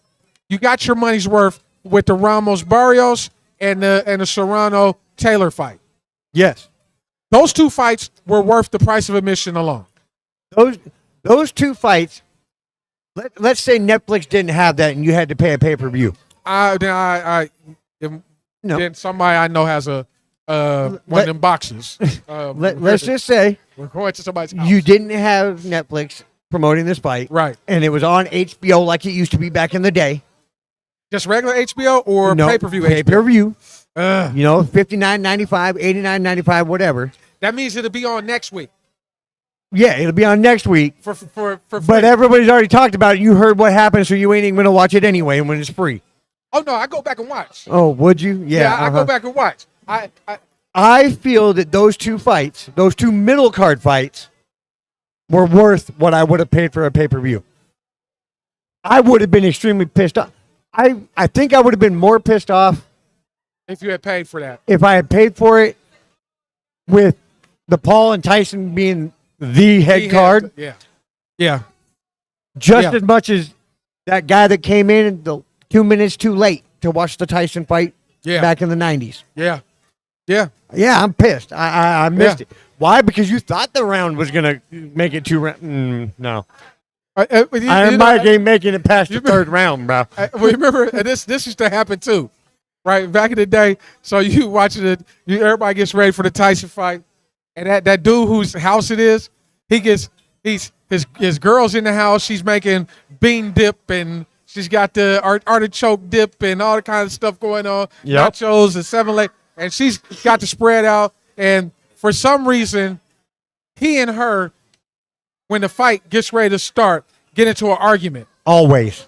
your money's worth with the Ramos Barrios and the Serrano Taylor fight? Yes. Those 2 fights were worth the price of admission alone. Those 2 fights. Let's say Netflix didn't have that and you had to pay a pay-per-view. Then somebody I know has one of them boxes. Let's just say we're going to somebody's house. You didn't have Netflix promoting this fight, right? And it was on HBO like it used to be back in the day. Just regular HBO or pay-per-view? Pay-per-view. $59.95, $89.95, whatever. That means it'll be on next week. Yeah, it'll be on next week. For free. But everybody's already talked about it. You heard what happened, so you ain't even going to watch it anyway when it's free. Oh, no, I go back and watch. Oh, would you? Yeah, I go back and watch. I feel that those 2 fights, those 2 middle card fights, were worth what I would have paid for a pay-per-view. I would have been extremely pissed off. I think I would have been more pissed off if you had paid for that. If I had paid for it with the Paul and Tyson being the head card. Yeah. Just as much as that guy that came in 2 minutes too late to watch the Tyson fight back in the 90s. Yeah, I'm pissed. I missed it. Why? Because you thought the round was going to make it 2 rounds. No. Iron Mike ain't making it past the 3rd round, bro. Remember, this used to happen too, right? Back in the day. So you watching it, everybody gets ready for the Tyson fight, and that dude whose house it is, his girl's in the house. She's making bean dip, and she's got the artichoke dip and all the kind of stuff going on. Yep. Nachos and 7-Leg, and she's got the spread out. And for some reason, he and her, when the fight gets ready to start, get into an argument. Always.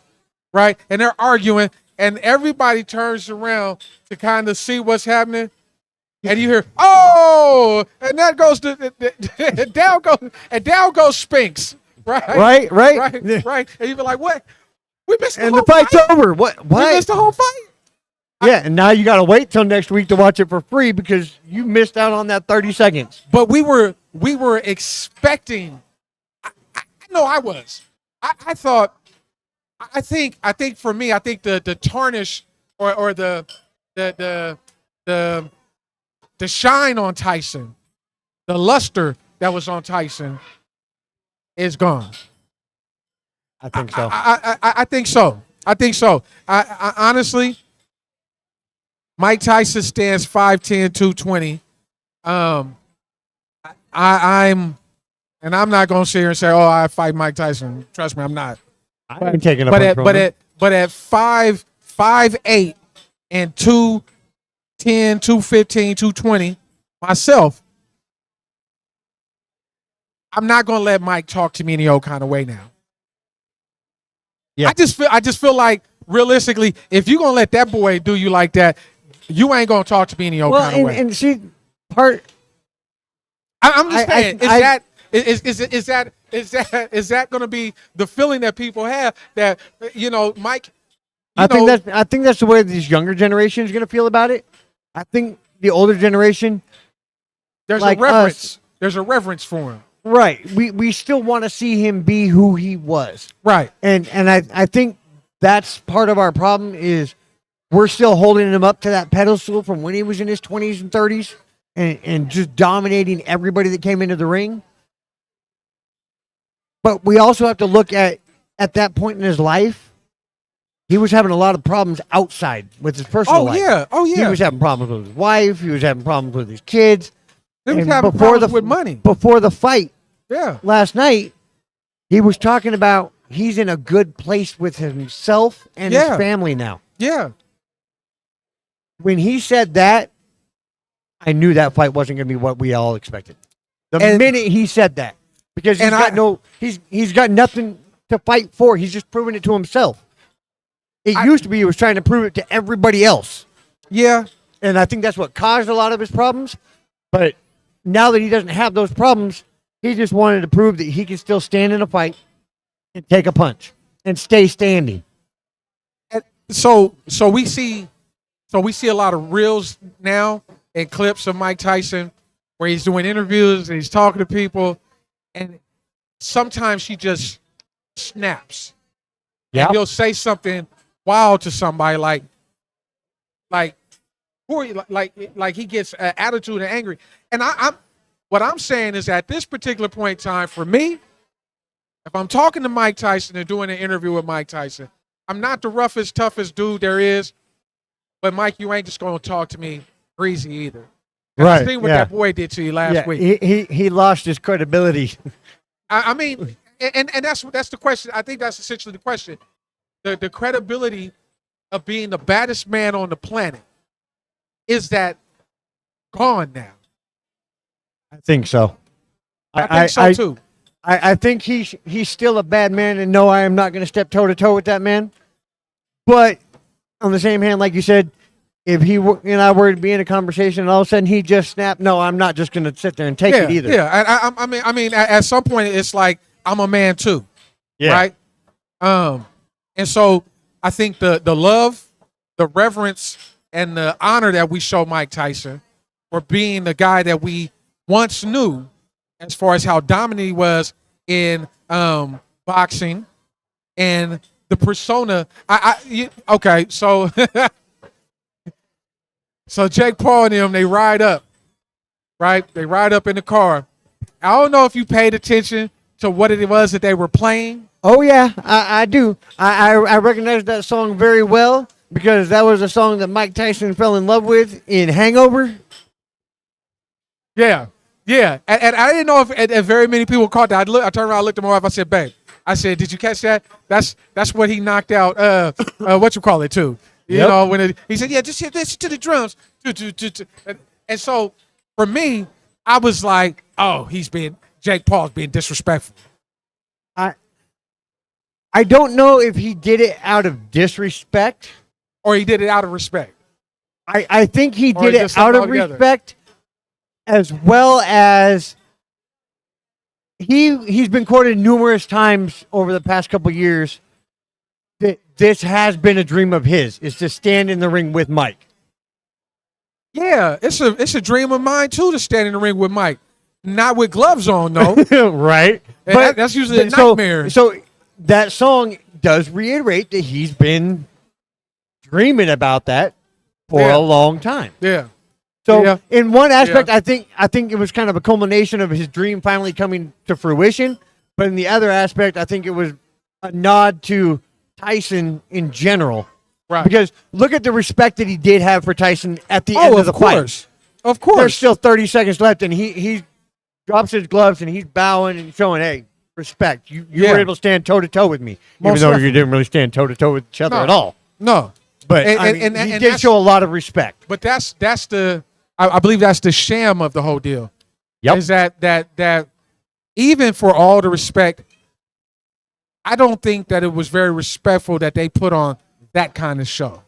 Right? And they're arguing, and everybody turns around to kind of see what's happening. And you hear, oh, and that goes down goes Spinks. Right? Right. And you be like, what? We missed the whole fight. And the fight's over. What? We missed the whole fight. Yeah, and now you got to wait till next week to watch it for free because you missed out on that 30 seconds. But we were expecting. I know I was. I thought. I think for me, I think the tarnish or the shine on Tyson, the luster that was on Tyson, is gone. I think so. I think so. I think so. I honestly, Mike Tyson stands 5'10", 220. I'm not gonna sit here and say, "Oh, I fight Mike Tyson." Trust me, I'm not. I ain't taking a but punch from him. at 5'8" and 210, 215, 220, myself, I'm not gonna let Mike talk to me any old kind of way now. Yeah. I just feel like realistically, if you're gonna let that boy do you like that, you ain't gonna talk to me any old kind of way. And see, part. I'm just I- saying, I- is that going to be the feeling that people have that Mike? I think that's the way these younger generation is going to feel about it. I think the older generation, there's like a reverence. us, There's a reverence for him. right? We still want to see him be who he was, Right. and I think that's part of our problem is we're still holding him up to that pedestal from when he was in his 20s and 30s, and just dominating everybody that came into the ring. But we also have to look at that point in his life, he was having a lot of problems outside with his personal life. Oh yeah. He was having problems with his wife. He was having problems with his kids. He was And having problems with money. Before the fight Yeah. last night, he was talking about he's in a good place with himself and his family now. Yeah. When he said that, I knew that fight wasn't going to be what we all expected. The minute he said that, because he's got nothing to fight for. He's just proving it to himself. It used to be he was trying to prove it to everybody else. Yeah. And I think that's what caused a lot of his problems. But now that he doesn't have those problems, he just wanted to prove that he can still stand in a fight and take a punch and stay standing. So we see a lot of reels now and clips of Mike Tyson where he's doing interviews and he's talking to people, and sometimes he just snaps. Yeah. And he'll say something wild to somebody like who are you, like he gets attitude and angry. And I'm what I'm saying is at this particular point in time for me, if I'm talking to Mike Tyson and doing an interview with Mike Tyson, I'm not the roughest, toughest dude there is. But Mike, you ain't just gonna talk to me greasy either. Right. I've seen what that boy did to you last week. He lost his credibility. I mean, and that's the question. I think that's essentially the question. The credibility of being the baddest man on the planet, is that gone now? I think so. I think so too. I think he's still a bad man, and no, I am not going to step toe to toe with that man. But on the same hand, like you said, if he and I were to be in a conversation and all of a sudden he just snapped, no, I'm not just going to sit there and take it either. Yeah, I mean, at some point it's like I'm a man too, right? And so I think the love, the reverence, and the honor that we show Mike Tyson for being the guy that we once knew, as far as how dominant he was in boxing and the persona. Okay, so so Jake Paul and them, they ride up, right? They ride up in the car. I don't know if you paid attention to what it was that they were playing. Oh yeah, I do. I recognize that song very well because that was a song that Mike Tyson fell in love with in Hangover. Yeah. And I didn't know if very many people caught that. I turned around, I looked at my wife. I said, "Babe," I said, "Did you catch that? That's what he knocked out. What you call it too? You know when he said, yeah, just hit this to the drums. And so for me, I was like, oh, Jake Paul's being disrespectful. I don't know if he did it out of disrespect or he did it out of respect. I think he did it out of respect, as well as he's been quoted numerous times over the past couple of years that this has been a dream of his, is to stand in the ring with Mike. Yeah, it's a dream of mine too to stand in the ring with Mike. Not with gloves on, though. Right. But that's usually a nightmare. So that song does reiterate that he's been dreaming about that for a long time. Yeah. So in one aspect, I think it was kind of a culmination of his dream finally coming to fruition. But in the other aspect, I think it was a nod to Tyson in general. Right. Because look at the respect that he did have for Tyson at the end of the fight. Of course. There's still 30 seconds left, and he drops his gloves, and he's bowing and showing, hey, respect. You were able to stand toe-to-toe with me, even though you didn't really stand toe-to-toe with each other at all. No. But he did show a lot of respect. But that's I believe that's the sham of the whole deal. Yep. Is that even for all the respect, I don't think that it was very respectful that they put on that kind of show.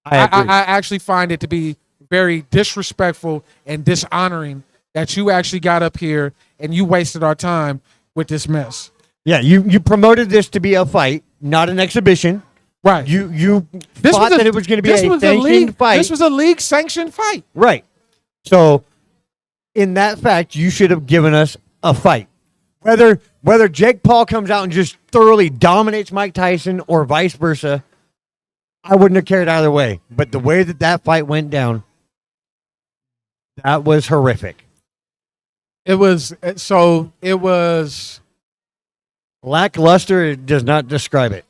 I agree. I actually find it to be very disrespectful and dishonoring that you actually got up here and you wasted our time with this mess. Yeah, you promoted this to be a fight, not an exhibition. Right. You thought that it was going to be a sanctioned fight. This was a league sanctioned fight. Right. So, in that fact, you should have given us a fight. Whether Jake Paul comes out and just thoroughly dominates Mike Tyson or vice versa, I wouldn't have cared either way. But the way that fight went down, that was horrific. It was Lackluster does not describe it.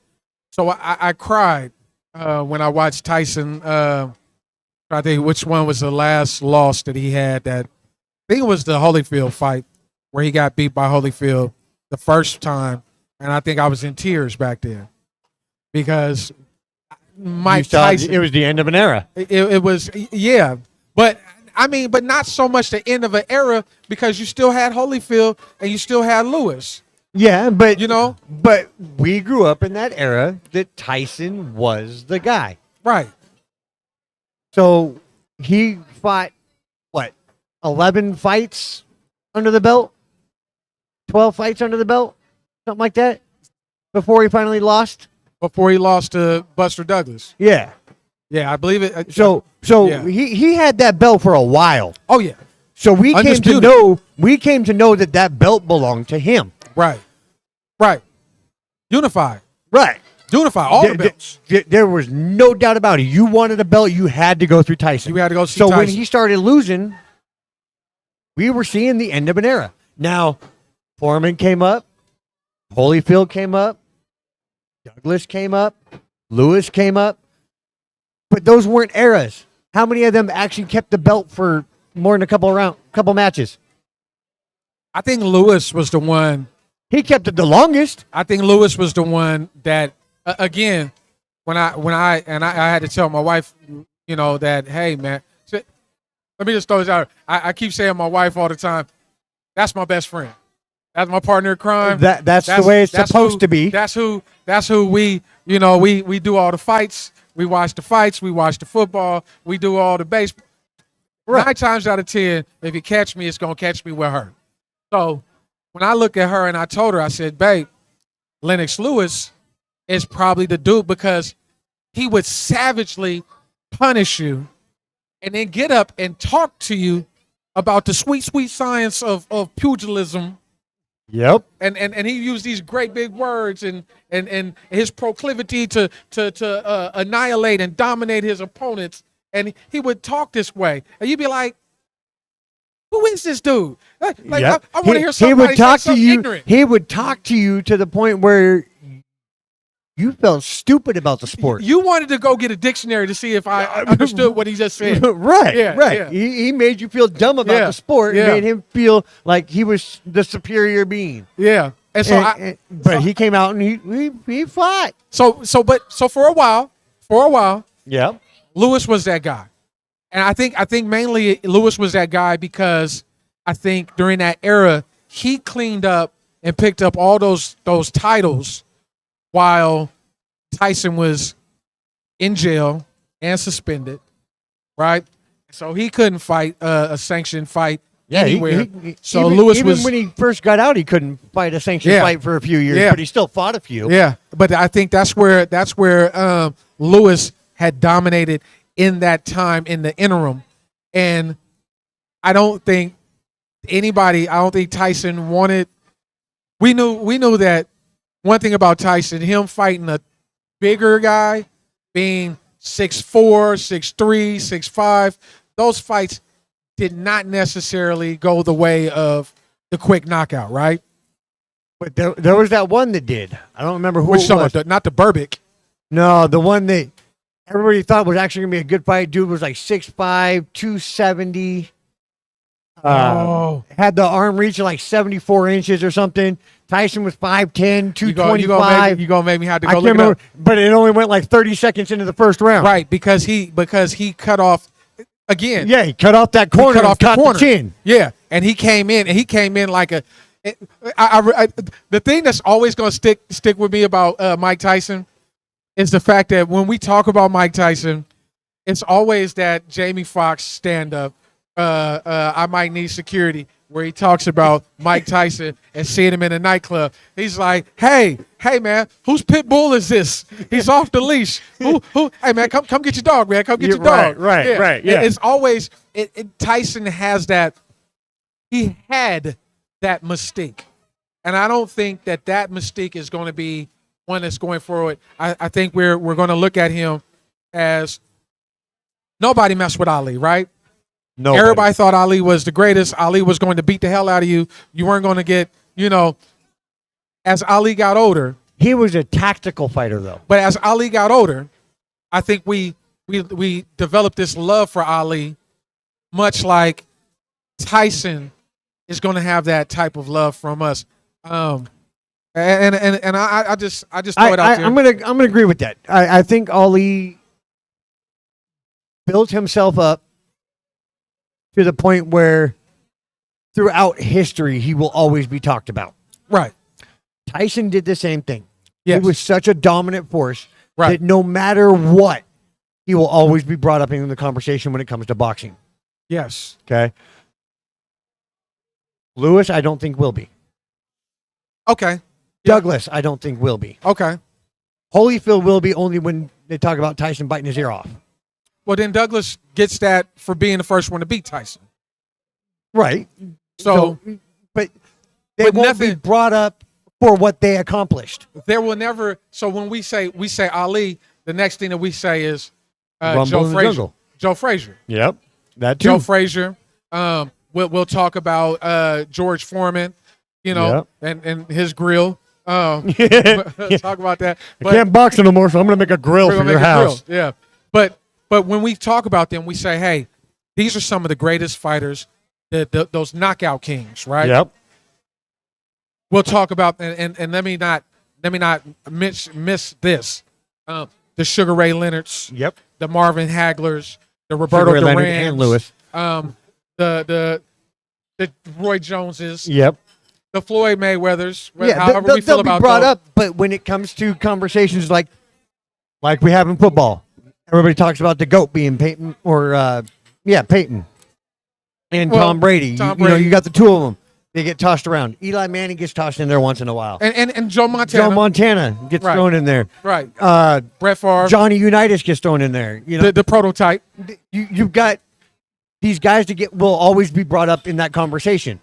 so I cried when I watched Tyson. I think which one was the last loss that he had. I think it was the Holyfield fight where he got beat by Holyfield the first time, and I think I was in tears back then because Mike Tyson. It was the end of an era. It was, yeah, but I mean, but not so much the end of an era because you still had Holyfield and you still had Lewis. Yeah, but But we grew up in that era that Tyson was the guy. right. So he fought 11 fights under the belt, 12 fights under the belt, something like that, before he finally lost. Before he lost to Buster Douglas. Yeah. Yeah, I believe it. So yeah. he had that belt for a while. Oh yeah. So we Undisputed. came to know that belt belonged to him. Right. Unified. Right. Unify all the belts. There was no doubt about it. You wanted a belt, you had to go through Tyson. You had to go see So Tyson. when he started losing, we were seeing the end of an era. Now, Foreman came up, Holyfield came up, Douglas came up, Lewis came up, but those weren't eras. How many of them actually kept the belt for more than a couple matches? I think Lewis was the one. He kept it the longest. I think Lewis was the one that again, when I had to tell my wife, that, hey man, let me just throw this out. I keep saying my wife all the time, that's my best friend. That's my partner in crime. That's the way it's supposed to be. That's who we we do all the fights. We watch the fights. We watch the football. We do all the baseball. Right. 9 times out of 10, if you catch me, it's gonna catch me with her. So when I look at her and I told her, I said, babe, Lennox Lewis is probably the dude because he would savagely punish you and then get up and talk to you about the sweet, sweet science of pugilism. Yep. And he used these great big words and his proclivity to annihilate and dominate his opponents. And he would talk this way. And you'd be like, who is this dude? Like Yep. I want to hear somebody he would say talk to something you. ignorant. He would talk to you to the point where you felt stupid about the sport. You wanted to go get a dictionary to see if I understood what he just said. Right, Yeah, right. yeah. He made you feel dumb about Yeah, the sport. yeah. And made him feel like he was the superior being. Yeah. And so But he came out and he fought. So for a while, Yeah. Lewis was that guy. And I think mainly Lewis was that guy because I think during that era he cleaned up and picked up all those titles while Tyson was in jail and suspended, right? So he couldn't fight a sanctioned fight anywhere. So Lewis was when he first got out, he couldn't fight a sanctioned fight for a few years, but he still fought a few. Yeah, but I think that's where Lewis had dominated in that time in the interim, and I don't think Tyson wanted. We knew that one thing about Tyson, him fighting a bigger guy, being 6'4", 6'3", 6'5", those fights did not necessarily go the way of the quick knockout, right? But there was that one that did. I don't remember who it was. Not the Burbick. No, the one that everybody thought was actually going to be a good fight. Dude was like 6'5", 270. Had the arm reach of like 74 inches or something. Tyson was 5'10", 225. You gonna make me have to I go can't look it remember, up. but it only went like 30 seconds into the first round. Right, because he cut off again. Yeah, he cut off that corner. Cut off the caught corner. The chin. Yeah, and he came in like The thing that's always going to stick with me about Mike Tyson is the fact that when we talk about Mike Tyson, it's always that Jamie Foxx stand up. I might need security, where he talks about Mike Tyson and seeing him in a nightclub. He's like, hey man, whose pit bull is this? He's off the leash. Who? Hey man, come get your dog, man. Come get your dog. Right. Yeah. It's always Tyson has that. He had that mystique, and I don't think that mystique is going to be one that's going forward. I think we're going to look at him as nobody messed with Ali, right? No. Everybody thought Ali was the greatest. Ali was going to beat the hell out of you. You weren't going to get, as Ali got older. He was a tactical fighter, though. But as Ali got older, I think we developed this love for Ali, much like Tyson is going to have that type of love from us. And I just throw it out there. I'm gonna agree with that. I think Ali built himself up to the point where throughout history he will always be talked about. Right. Tyson did the same thing. Yes. He was such a dominant force right. that no matter what, he will always be brought up in the conversation when it comes to boxing. Yes. Okay. Lewis, I don't think will be. Okay. Douglas, I don't think will be. Okay. Holyfield will be only when they talk about Tyson biting his ear off. Well, then Douglas gets that for being the first one to beat Tyson. Right. So but they won't be brought up for what they accomplished. There will never. So when we say Ali, the next thing that we say is Joe Frazier. Joe Frazier. Yep. That too. Joe Frazier. We'll talk about George Foreman, and his grill. Talk about that. I can't box no more, so I'm going to make a grill for your house. Yeah. But when we talk about them, we say, hey, these are some of the greatest fighters, those knockout kings, right? Yep. We'll talk about and let me not miss this. The Sugar Ray Leonards. Yep. The Marvin Haglers. The Roberto Sugar Ray Leonard Durans. and Lewis. The Roy Joneses. Yep. The Floyd Mayweathers. Yeah, however we feel they'll about be brought those. up, but when it comes to conversations like we have in football, everybody talks about the GOAT being Peyton Peyton and Tom Brady. You got the two of them. They get tossed around. Eli Manning gets tossed in there once in a while. And Joe Montana. Joe Montana gets thrown in there. Right. Brett Favre. Johnny Unitas gets thrown in there. The prototype. You've got these guys will always be brought up in that conversation.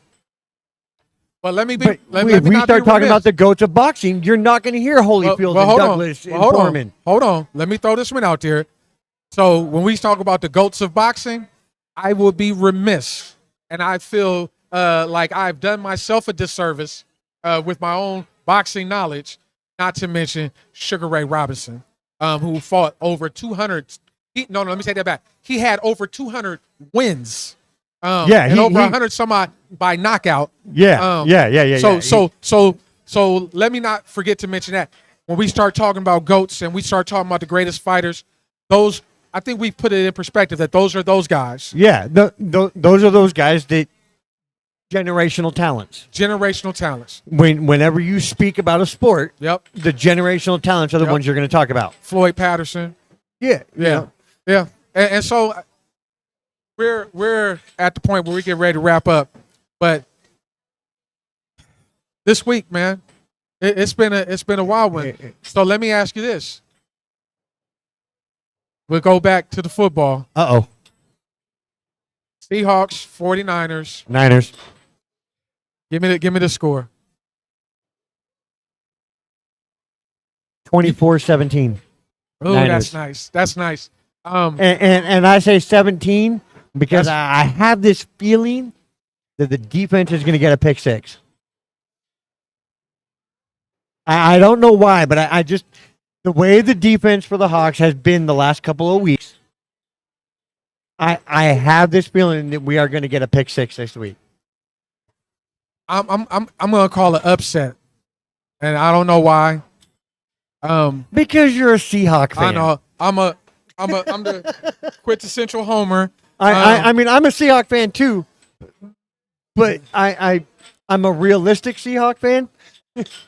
But let me if we start talking about the GOATs of boxing, you're not going to hear Holyfield and Douglas and Foreman. Hold on. Let me throw this one out there. So when we talk about the GOATs of boxing, I will be remiss, and I feel like I've done myself a disservice with my own boxing knowledge, not to mention Sugar Ray Robinson, who fought over 200. Let me take that back. He had over 200 wins. And over 100 some odd by knockout. Yeah. So let me not forget to mention that when we start talking about GOATs and we start talking about the greatest fighters, I think we put it in perspective that those are those guys. Yeah, those are those guys that generational talents. Generational talents. Whenever you speak about a sport, the generational talents are the ones you're going to talk about. Floyd Patterson. Yeah. And so we're at the point where we get ready to wrap up, but this week, man, it's been a wild one. So let me ask you this: we'll go back to the football. Seahawks, 49ers. Niners. Give me the score. 24-17. Oh, that's nice. That's nice. And I say 17 because I have this feeling that the defense is going to get a pick six. I don't know why, but I just the way the defense for the Hawks has been the last couple of weeks, I have this feeling that we are going to get a pick six this week. I'm going to call it upset, and I don't know why. Because you're a Seahawk fan. I know. I'm the quintessential homer. I mean, I'm a Seahawk fan too, but I I'm a realistic Seahawk fan.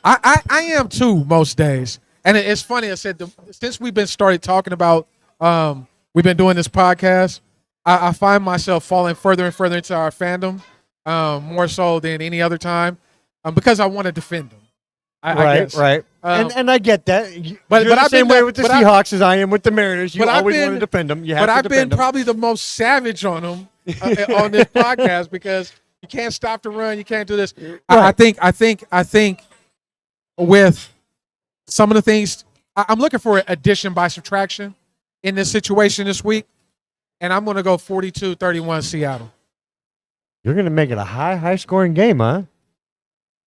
I am too most days, and it's funny. I said since we've been started talking about we've been doing this podcast, I find myself falling further and further into our fandom, more so than any other time, because I want to defend them. I guess. Right. And I get that. But You're the I've same been way that- with the but I- Seahawks as I am with the Mariners. You but I've always been- want to defend them. You have But to I've been defend them. probably the most savage on them on this podcast because you can't stop the run, you can't do this. I think with some of the things, I'm looking for addition by subtraction in this situation this week, and I'm going to go 42-31 Seattle. You're going to make it a high scoring game, huh?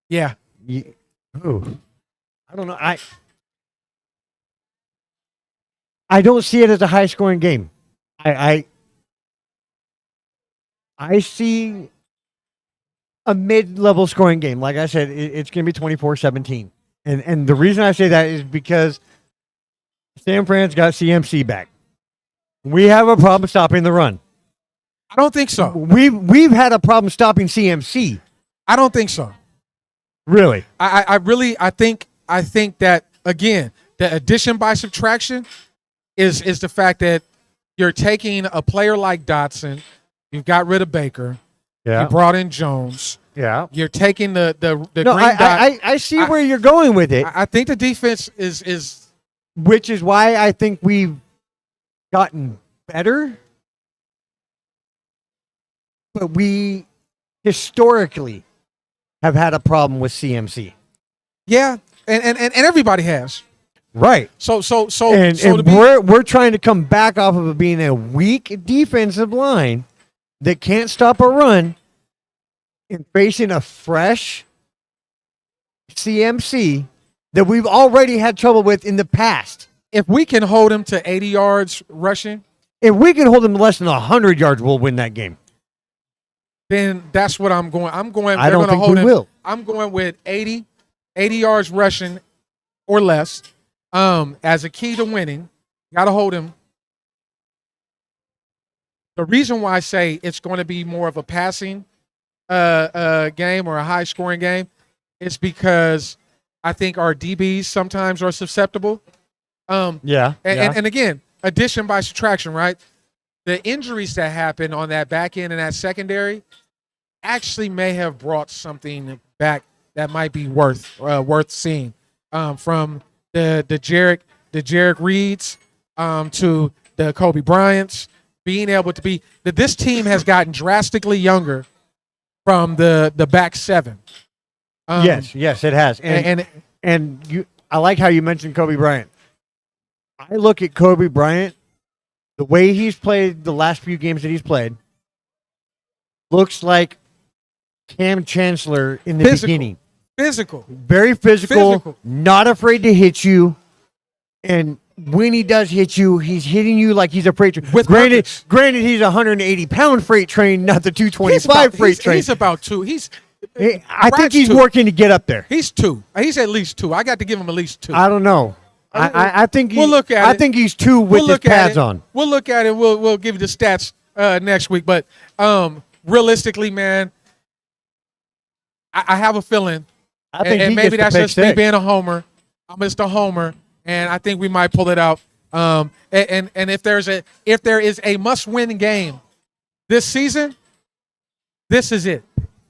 Yeah. Ooh. I don't know. I don't see it as a high scoring game. I see a mid-level scoring game. Like I said, it's going to be 24-17. And the reason I say that is because San Fran's got CMC back. We have a problem stopping the run. I don't think so. We've had a problem stopping CMC. I don't think so. Really? I think that, again, the addition by subtraction is the fact that you're taking a player like Dotson, you've got rid of Baker, you brought in Jones, you're taking the green dot. I see where you're going with it. I think the defense is Which is why I think we've gotten better. But we historically have had a problem with CMC. yeah, and everybody has. Right. So And to be, we're trying to come back off of it being a weak defensive line that can't stop a run and facing a fresh CMC that we've already had trouble with in the past. if we can hold him to 80 yards rushing, If we can hold them less than 100 yards, we'll win that game. then that's what I'm going. I don't think we will. I'm going with 80 yards rushing or less as a key to winning. Got to hold him. The reason why I say it's going to be more of a passing game or a high-scoring game is because I think our DBs sometimes are susceptible. And again, addition by subtraction, right? The injuries that happen on that back end and that secondary actually may have brought something back that might be worth seeing. From the Jarek Reeds to the Kobe Bryants, being able to be that this team has gotten drastically younger from the back seven. Yes, it has. And I like how you mentioned Kobe Bryant. I look at Kobe Bryant, the way he's played the last few games that he's played, looks like Cam Chancellor in the beginning. Physical. Very physical, not afraid to hit you. And when he does hit you, he's hitting you like he's a freight train. Granted, he's a 180-pound freight train, not the 225 freight train. He's about two. I think he's working to get up there. He's two. He's at least two. I got to give him at least two. I don't know. I think we'll look at it. I think he's two with his pads on. We'll look at it. We'll give you the stats next week. But realistically, man, I have a feeling. I think and he maybe gets that's the pick just me six. being a homer. I'm just a homer, and I think we might pull it out. And if there is a must-win game this season, this is it.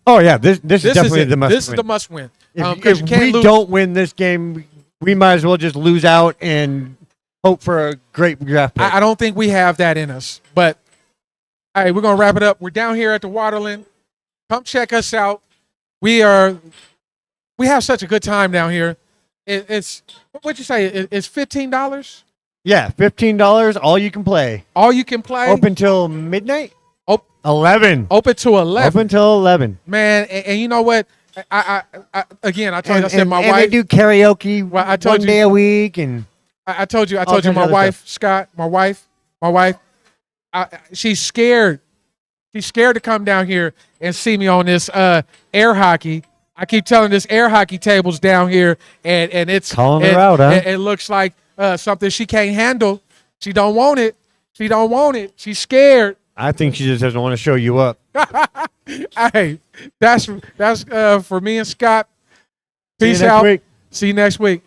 Oh yeah, this is definitely the must. This is the must-win. If we don't win this game, we might as well just lose out and hope for a great draft pick. I don't think we have that in us. But all right, we're gonna wrap it up. We're down here at the Waterland. Come check us out. We have such a good time down here. It's what'd you say? It's $15. Yeah, $15. All you can play. All you can play. Open till midnight. 11. Open to 11. Open till 11. Man, and you know what? I again, I told you. I said my and wife. they do karaoke I told one you- day a week, and I told you. all My kinds of other wife, Scott. My wife. She's scared. She's scared to come down here and see me on this air hockey. I keep telling this air hockey table's down here, and it's Calling her out, huh? It looks like something she can't handle. She don't want it. She don't want it. She's scared. I think she just doesn't want to show you up. Hey, that's for me and Scott. See you Peace next out. week. See you next week.